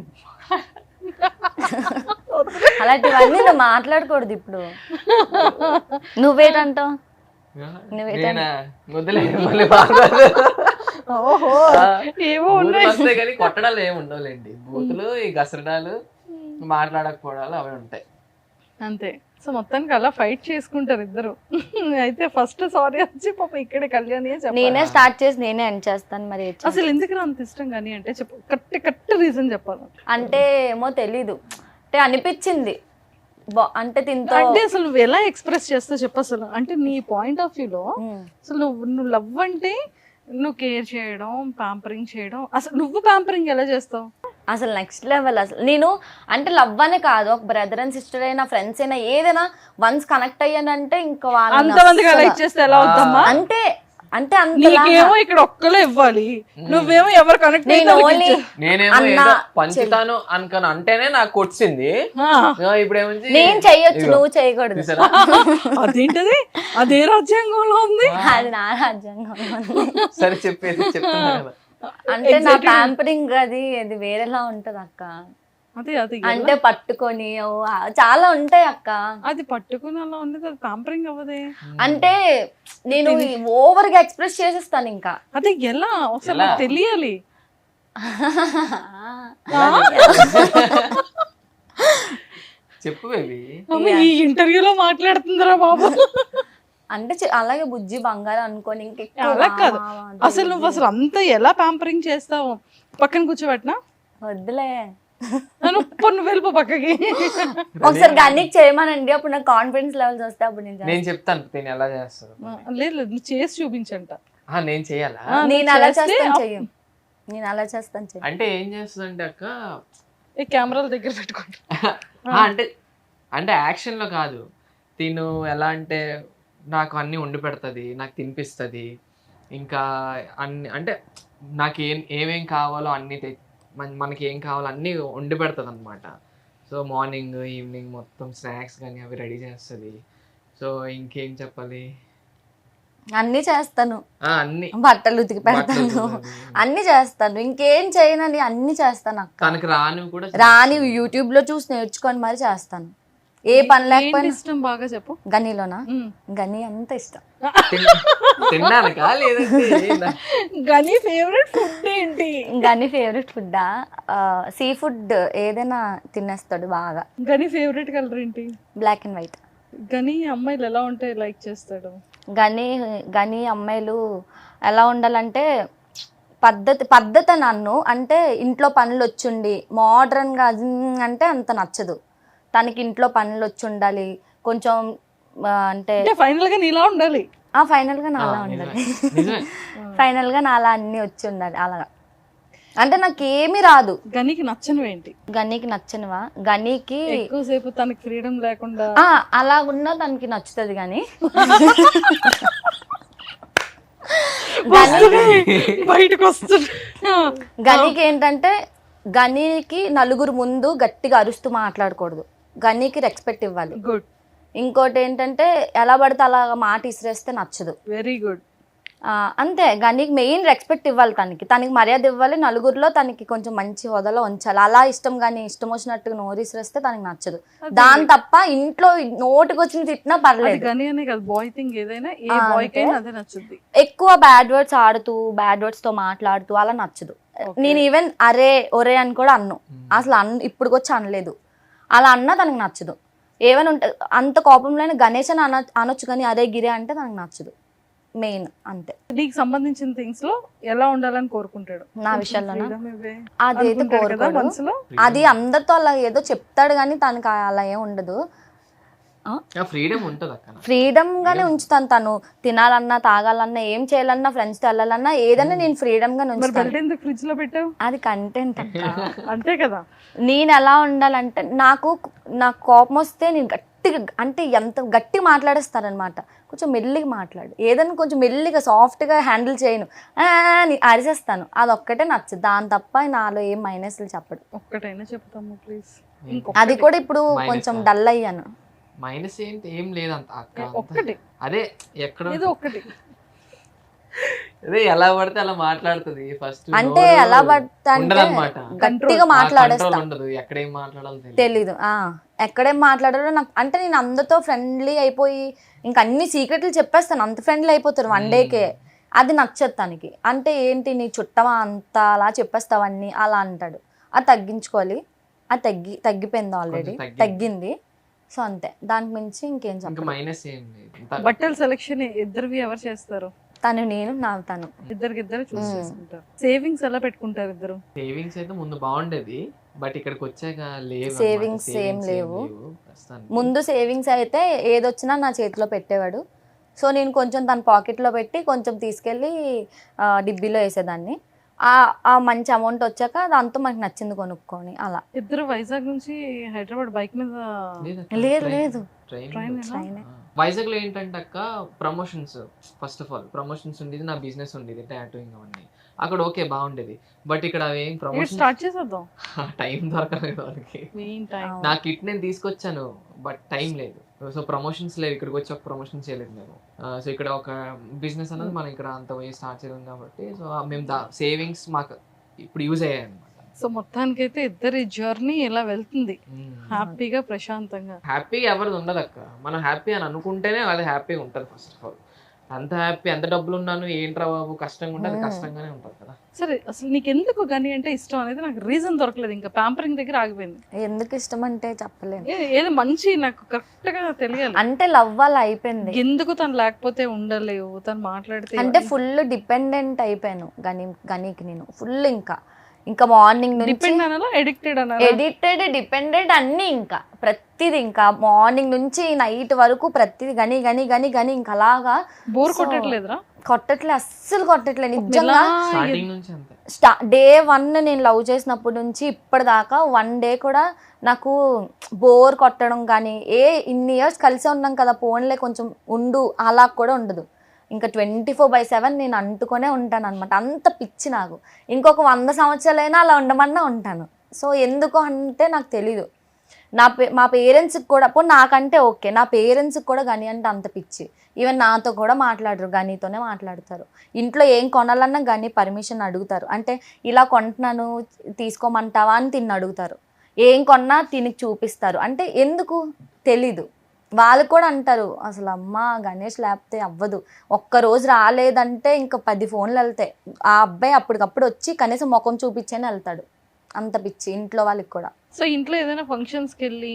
అలాంటివన్నీ నువ్వు మాట్లాడకూడదు ఇప్పుడు. నువ్వేటంటావు? నేనా? వదిలే, మళ్ళీ బాగోదు. ఓహో, ఏవో ఉన్నాయి. వస్తాయి కానీ కొట్టడాలు ఏమి ఉండవులేండి. బూతులు, ఈ గసరడాలు, మాట్లాడకపోవడాలు అవి ఉంటాయి అంతే. సో మొత్తానికి అలా ఫైట్ చేసుకుంటారు ఇద్దరు. అయితే ఫస్ట్ సారీ వచ్చి పాప ఇక్కడే కళ్యాణి చెప్పాలి. నేనే స్టార్ట్ చేసి నేనే ఎండ్ చేస్తాను. మరి ఏం చేయాలి? అసలు ఎందుకు అంత ఇష్టం కానీ అంటే చెప్పు, కరెక్ట్ రీజన్ చెప్పాలి. అంటే ఏమో తెలీదు, అంటే అనిపించింది. అంటే తింటా అంటే అసలు నువ్వు ఎలా ఎక్స్ప్రెస్ చేస్తావు చెప్పు అసలు. అంటే నీ పాయింట్ ఆఫ్ వ్యూలో అసలు నువ్వు లవ్ అంటే నువ్వు కేర్ చేయడం, ప్యాంపరింగ్ చేయడం. అసలు నువ్వు ప్యాంపరింగ్ ఎలా చేస్తావు? అసలు నెక్స్ట్ లెవెల్. అసలు నేను అంటే లవ్ అనే కాదు, ఒక బ్రదర్ అండ్ సిస్టర్ అయినా, ఫ్రెండ్స్ అయినా, ఏదైనా వన్స్ కనెక్ట్ అయ్యానంటే ఇంకా అంతమందికి అలా ఇచ్చేస్తే ఎలా అవుతామా? అంటే అంటే అంత నీకేమో ఇక్కడ ఒక్కలే ఇవ్వాలి, నువ్వేమో ఎవరు కనెక్ట్ నేను ఓన్లీ నేనేమో ఏదో పంచుతాను అనుకుని అంటేనే నాకు వచ్చింది. ఇప్పుడు ఏముంది నేను చెయ్యొచ్చు, నువ్వు చేయకూడదు. అదేంటది? అదే రాజ్యాంగంలో ఉంది. అది నా రాజ్యాంగంలో ఉంది. సరే చెప్పేది చెప్తున్నా కదా. అంటే నా ప్యాంపరింగ్ అది అది వేరేలా ఉంటది అక్క. అదే అది అంటే పట్టుకొని చాలా ఉంటాయి అక్క. అది పట్టుకుని అలా ఉండేది, అది ప్యాంపరింగ్ అవ్వదే. అంటే నేను ఓవర్ గా ఎక్స్ప్రెస్ చేసేస్తాను ఇంకా. అదే ఎలా అసలు నాకు తెలియాలి. చెప్పు బేబీ. ఈ ఇంటర్వ్యూలో మాట్లాడుతుందిరా బాబు. అంటే అలాగే బుజ్జి బంగారం అనుకోని అలా కాదు. అసలు నువ్వు అసలు అంతా ఎలా ప్యాంపరింగ్ చేస్తావు? పక్కన కూర్చోబెట్టినా వద్దులే, నువ్వు వెళ్ళిపో పక్కకి. ఒకసారి గన్నికి చేయమనండి, అప్పుడు నాకు కాన్ఫిడెన్స్ లెవెల్స్ వస్తే అప్పుడు నేను చెప్తాను నేను ఎలా చేస్తాను. లేదు నువ్వు చేసి చూపించంట. నేను చెయ్యాలా? నేను అలా చేస్తాను చెయ్యం, నేను అలా చేస్తాను చెయ్యం. అంటే ఏం చేస్తుందంటే అక్క, ఈ కెమెరాల దగ్గర పెట్టుకుంటా. అంటే అంటే యాక్షన్ లో కాదు. తిను ఎలా అంటే నాకు అన్ని వండి పెడుతుంది, నాకు తినిపిస్తుంది. ఇంకా అన్ని అంటే నాకు ఏమేం కావాలో అన్ని మనకి ఏం కావాలో అన్నీ వండి పెడుతుంది అనమాట. సో మార్నింగ్ ఈవినింగ్ మొత్తం స్నాక్స్ కానీ అవి రెడీ చేస్తుంది. సో ఇంకేం చెప్పాలి, అన్ని చేస్తాను. అన్ని బట్టలు ఉతికి పెడతాను, అన్ని చేస్తాను. ఇంకేం చేయనని అన్ని చేస్తాను అక్క. తనకి రాని కూడా రాని యూట్యూబ్ లో చూసి నేర్చుకొని మరి చేస్తాను. ఏ పని లేకపోయినా. ఇష్టం బాగా చెప్పు. గనీలోనా? గనీ అంత ఇష్టం. తిన్నానుకా లేదంటే గనీ ఫేవరెట్ ఫుడ్ ఏంటి? గనీ ఫేవరెట్ ఫుడ్డా? సీ ఫుడ్ ఏదైనా తినేస్తాడు బాగా. గనీ ఫేవరెట్ కలర్ ఏంటి? Black and white. కానీ అమ్మాయిలు ఎలా ఉంటే లైక్ చేస్తాడు? గని అమ్మాయిలు ఎలా ఉండాలంటే పద్ధతి నన్ను అంటే ఇంట్లో పనులు వచ్చుండి మోడ్రన్గా అంటే అంత నచ్చదు. తనకి ఇంట్లో పనులు వచ్చి ఉండాలి కొంచెం అంటే ఫైనల్ గా నీలా ఉండాలి. ఫైనల్గా నాలా ఉండాలి. ఫైనల్గా నాలా అన్ని వచ్చి ఉండాలి అలాగా. అంటే నాకేమీ రాదు. గనికి నచ్చనివి ఏంటి? గనికి నచ్చనివా? గనికి ఎక్కువసేపు తనకి ఫ్రీడమ్ లేకుండా అలా ఉన్నా తనకి నచ్చుతుంది. కానీ బయటకు వస్తున్నా. గనికి ఏంటంటే గనికి నలుగురు ముందు గట్టిగా అరుస్తూ మాట్లాడకూడదు. గనికి రెస్పెక్ట్ ఇవ్వాలి. గుడ్. ఇంకోటి ఏంటంటే ఎలా పడితే అలా మాట ఇసిరేస్తే నచ్చదు. Very good. అంతే. గనికి మెయిన్ రెస్పెక్ట్ ఇవ్వాలి. తనకి మర్యాద ఇవ్వాలి. నలుగురిలో తనకి కొంచెం మంచి హోదాలో ఉంచాలి. అలా ఇష్టం కానీ ఇష్టం వచ్చినట్టుగా నోరు ఇసిరేస్తే తనకి నచ్చదు. దాని తప్ప ఇంట్లో నోటికి వచ్చిన తిట్టినా పర్లేదు. గని అనే కాదు, బాయ్ థింగ్ ఏదైనా ఏ బాయ్ కైనా అదే నచ్చుద్ది. ఎక్కువ బ్యాడ్ వర్డ్స్ ఆడుతూ బ్యాడ్ వర్డ్స్ తో మాట్లాడుతూ అలా నచ్చదు. నేను ఈవెన్ అరే ఒరే అని కూడా అన్ను. అసలు ఇప్పుడు వచ్చి అనలేదు. అలా అన్నా తనకు నచ్చదు. ఏమైనా ఉంటుంది అంత కోపంలోనే గణేష్ అని అనొచ్చు కానీ అరే గిరే అంటే తనకు నచ్చదు. మెయిన్ అంతే. నీకు సంబంధించిన థింగ్స్ లో ఎలా ఉండాలని కోరుకుంటాడు? నా విషయంలో అదైతే కోరుకోడు. అది అందరితో అలా ఏదో చెప్తాడు కానీ తనకి అలా ఏం ఉండదు. ఫ్రీడమ్ గానే ఉంచుతాను. తను తినాలన్నా తాగాలన్నా ఏం చేయాలన్నా ఫ్రెండ్స్ తో వెళ్ళాలన్నా ఏదైనా నేను ఫ్రీడమ్ గా ఉంచుతాను. ఫ్రిడ్జ్ లో పెట్టావు అది కంటెంట్ అంతే కదా. నేను ఎలా ఉండాలంటే నాకు కోపం వస్తే నేను గట్టిగా అంటే ఎంత గట్టిగా మాట్లాడేస్తానమాట. కొంచెం మెల్లిగా మాట్లాడు. ఏదైనా కొంచెం మెల్లిగా సాఫ్ట్గా హ్యాండిల్ చేయను. అరిసేస్తాను. అది ఒక్కటే నచ్చదు. దాని తప్ప నాలో ఏం మైనస్లు చెప్పడు. ఒక్కటైనా చెప్తాము ప్లీజ్. అది కూడా ఇప్పుడు కొంచెం డల్ అయ్యాను. మైనస్ ఏంటి ఏం లేదంత అక్క. ఒక్కటి అదే ఎక్కడ ఒక్కటి అదే ఎలా పడితే అలా మాట్లాడుతుంది. ఫస్ట్ అంటే ఎలా పడితే గట్టిగా మాట్లాడేస్తా. ఎక్కడేం మాట్లాడాలి తెలీదు. ఎక్కడేం మాట్లాడాలో నాకు అంటే నేను అందరితో ఫ్రెండ్లీ అయిపోయి ఇంకా అన్ని సీక్రెట్లు చెప్పేస్తాను. అంత ఫ్రెండ్లీ అయిపోతారు వన్ డేకే. అది నచ్చదు తనకి. అంటే ఏంటి నీ చుట్టమా అంత అలా చెప్పేస్తావన్నీ అలా అంటాడు. అది తగ్గించుకోవాలి. అది తగ్గిపోయింది ఆల్రెడీ. తగ్గింది. సో అంతే. దానికి మించి ఇంకేం చెప్పాలి. బట్టల సెలెక్షన్ ఇద్దరివి ఎవరు చేస్తారు? తను నేను తను ఇద్దరు చూస్ చేసుకుంటారు. సేవింగ్స్ ఎలా పెట్టుకుంటారు ఇద్దరు? సేవింగ్స్ అయితే ముందు బాగుండేది బట్ ఇక్కడికి వచ్చాక లేవు. సేవింగ్స్ ఏం లేవు. ముందు సేవింగ్స్ అయితే ఏదొచ్చినా నా చేతిలో పెట్టేవాడు. సో నేను కొంచెం తన పాకెట్లో పెట్టి కొంచెం తీసుకెళ్ళి డిబ్బీలో వేసేదాన్ని. ఆ మంచి అమౌంట్ వచ్చాక దాంతో మనకు నచ్చింది కొనుక్కొని అలా. ఇద్దరు వైజాగ్ నుంచి హైదరాబాద్ బైక్ మీద? లేదు ట్రైన్. వైజాగ్ లో ఏంటంటే అక్క promotions, first of all promotions ఉండేది. నా బిజినెస్ ఉండేది టాటూయింగ్ అవన్నీ. అక్కడ ఓకే బాగుండేది. బట్ ఇక్కడ అవేం ప్రమోషన్ స్టార్ట్ చేసేద్దాం. టైం దొరకలేదు వాళ్ళకి. నా కిట్ నేను తీసుకొచ్చాను బట్ టైం లేదు. సో ప్రమోషన్స్ లేవు. ఇక్కడికి వచ్చి ఒక ప్రమోషన్ చేయలేదు మేము. సో ఇక్కడ ఒక బిజినెస్ అనేది మనం ఇక్కడ అంత పోయి స్టార్ట్ చేయలేం కాబట్టి సో మేము సేవింగ్స్ మాకు ఇప్పుడు యూజ్ అయ్యాయి అనమాట. సో మొత్తానికైతే ఇద్దరి జర్నీ ఇలా వెళ్తుంది హ్యాపీగా ప్రశాంతంగా. హ్యాపీగా ఎవరిది ఉండదు అక్క. మనం హ్యాపీ అని అనుకుంటేనే అది హ్యాపీగా ఉంటుంది. ఫస్ట్ ఆఫ్ ఆల్ అంత హ్యాపీ ఎంత డబ్బులు ఉన్నాను ఏంట్రా బాబు కష్టంగా ఉంటే అది కష్టంగానే ఉంటుంది కదా. సరే అసలు నీకు ఎందుకు గని అంటే ఇష్టం అనేది నాకు రీజన్ దొరకలేదు. ఇంకా ప్యాంపరింగ్ దగ్గర ఆగిపోయింది. ఎందుకు ఇష్టం అంటే చెప్పలేను. ఏదో మంచి నాకు కరెక్ట్ గా తెలియాలి. అంటే లవ్ వల్ల అయిపోయింది. ఎందుకు తను లేకపోతే ఉండలేవు? తను మాట్లాడితే అంటే ఫుల్ డిపెండెంట్ అయిపోయాను గనికి నేను ఫుల్. ఇంకా మార్నింగ్ నుంచి ఎడిక్టెడ్ డిపెండెంట్ అన్ని ఇంకా ప్రతిది ఇంకా మార్నింగ్ నుంచి నైట్ వరకు ప్రతిది గని గని గని గని ఇంకా అలాగా. బోర్ కొట్టట్లేదురా? కొట్టట్లేదు, అస్సలు కొట్టట్లేదు నిజంగా. డే 1 నేను లవ్ చేసినప్పటి నుంచి ఇప్పటిదాకా 1 డే కూడా నాకు బోర్ కొట్టడం కానీ ఇన్ని ఇయర్స్ కలిసే ఉన్నాం కదా పోన్లే కొంచెం ఉండు అలా కూడా ఉండదు. ఇంకా 24/7 నేను అంటుకొనే ఉంటాను అనమాట. అంత పిచ్చి నాకు. ఇంకొక 100 సంవత్సరాలైనా అలా ఉండమన్నా ఉంటాను. సో ఎందుకు అంటే నాకు తెలీదు. మా పేరెంట్స్కి కూడా నాకంటే ఓకే, నా పేరెంట్స్కి కూడా గని అంటే అంత పిచ్చి. ఈవెన్ నాతో కూడా మాట్లాడరు, గనితోనే మాట్లాడతారు. ఇంట్లో ఏం కొనాలన్నా గని పర్మిషన్ అడుగుతారు. అంటే ఇలా కొంటున్నాను తీసుకోమంటావా అని తిని అడుగుతారు. ఏం కొన్నా తినికి చూపిస్తారు. అంటే ఎందుకు తెలీదు. వాళ్ళు కూడా అంటారు అసలు అమ్మ గణేష్ లేకపోతే అవ్వదు. ఒక్కరోజు రాలేదంటే ఇంకా 10 ఫోన్లు వెళ్తాయి. ఆ అబ్బాయి అప్పటికప్పుడు వచ్చి కనీసం ముఖం చూపించేనే వెళ్తాడు. అంత పిచ్చి ఇంట్లో వాళ్ళకి కూడా. సో ఇంట్లో ఏదైనా ఫంక్షన్స్కి వెళ్ళి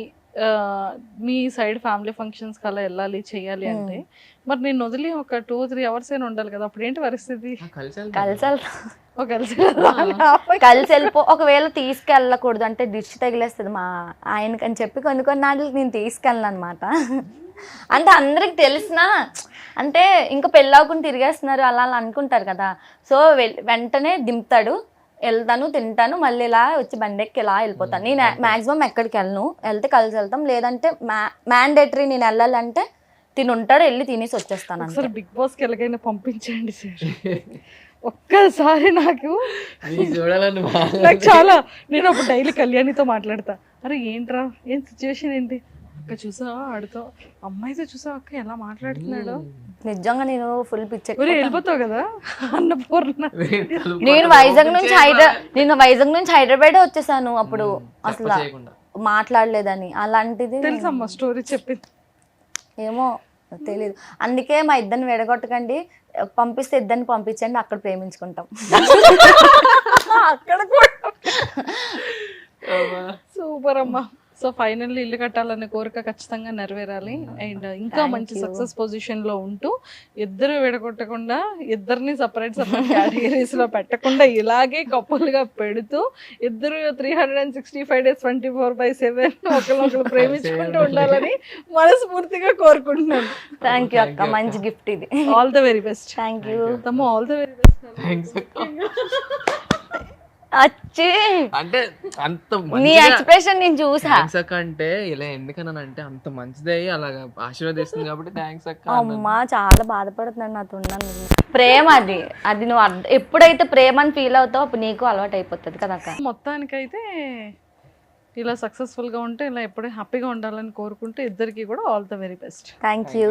మీ సైడ్ ఫ్యామిలీ ఫంక్షన్స్ అలా వెళ్ళాలి చేయాలి అంటే మరి నేను వదిలి ఒక 2-3 అవర్స్ అయినా ఉండాలి కదా, అప్పుడు ఏంటి పరిస్థితి? కలిసి కలిసి కలిసి వెళ్ళిపో. ఒకవేళ తీసుకెళ్ళకూడదు అంటే దిష్టి తగిలేస్తుంది మా ఆయనకి అని చెప్పి కొన్ని నాటికి నేను తీసుకెళ్ళను అనమాట. అంటే అందరికి తెలిసిన అంటే ఇంకా పెళ్ళాకుండా తిరిగేస్తున్నారు అలా అనుకుంటారు కదా. సో వెంటనే దింపుతాడు, వెళ్తాను, తింటాను, మళ్ళీ ఇలా వచ్చి బండెక్కి ఇలా వెళ్ళిపోతాను. నేను మాక్సిమం ఎక్కడికి వెళ్ళను, వెళ్తే కలిసి వెళ్తాం. లేదంటే మ్యాండేటరీ నేను వెళ్ళాలంటే తిని ఉంటాడు, వెళ్ళి తినేసి వచ్చేస్తాను. ఒకసారి బిగ్ బాస్కి ఎలాగైనా పంపించండి సార్. ఒక్కసారి నాకు చూడాలని నాకు చాలా, నేను ఒక డైలీ కళ్యాణితో మాట్లాడతా, అరే ఏంట్రా ఏం సిచ్యువేషన్ ఏంటి అక్క, చూసా ఆడుతో అమ్మాయితో చూసా అక్క ఎలా మాట్లాడుతున్నాడు, నిజంగా నేను ఫుల్ పిచ్చ. వెళ్ళిపోతావు కదా అన్నపూర్ణ. నేను వైజాగ్ నుంచి హైదరాబాద్ వచ్చేసాను అప్పుడు, అసలు మాట్లాడలేదని. అలాంటిది తెలుసమ్మా స్టోరీ చెప్పింది. ఏమో తెలీదు, అందుకే మా ఇద్దరిని విడగొట్టకండి, పంపిస్తే ఇద్దరిని పంపించండి, అక్కడ ప్రేమించుకుంటాం. అక్కడ కూడా సూపర్ అమ్మా. సో ఫైనల్లీ ఇల్లు కట్టాలనే కోరిక ఖచ్చితంగా నెరవేరాలి. అండ్ ఇంకా మంచి సక్సెస్ పొజిషన్ లో ఉంటూ ఇద్దరు విడగొట్టకుండా, ఇద్దరిని సపరేట్ కేటగిరీస్ లో పెట్టకుండా ఇలాగే కప్పులుగా పెడుతూ ఇద్దరు 365 days 24/7 ఒకరినొకరు ప్రేమించుకుంటూ ఉండాలని మనస్ఫూర్తిగా కోరుకుంటున్నాను. థ్యాంక్ యూ అక్క, మంచి గిఫ్ట్ ఇది. All the very best. Thank you thumb, all the very best. వచ్చి అంటే అంత నీ ఎక్స్ప్రెషన్ నేను చూసా. థ్యాంక్స్ అక్క అంటే ఇలా ఎందుకనంటే అంత మంచిదే అలాగా ఆశీర్వదిస్తుంది కాబట్టి థ్యాంక్స్ అక్క. అమ్మా చాలా బాధపడుతున్నాను నాతో ఉన్నాను. ప్రేమ అది నువ్వు ఎప్పుడైతే ప్రేమ అని ఫీల్ అవుతావు అప్పుడు నీకు అలవాటు అయిపోతుంది కదా అక్క. మొత్తానికైతే ఇలా సక్సెస్ఫుల్ గా ఉంటే ఇలా ఎప్పుడూ హ్యాపీగా ఉండాలని కోరుకుంటే ఇద్దరికి కూడా all the very best. Thank you.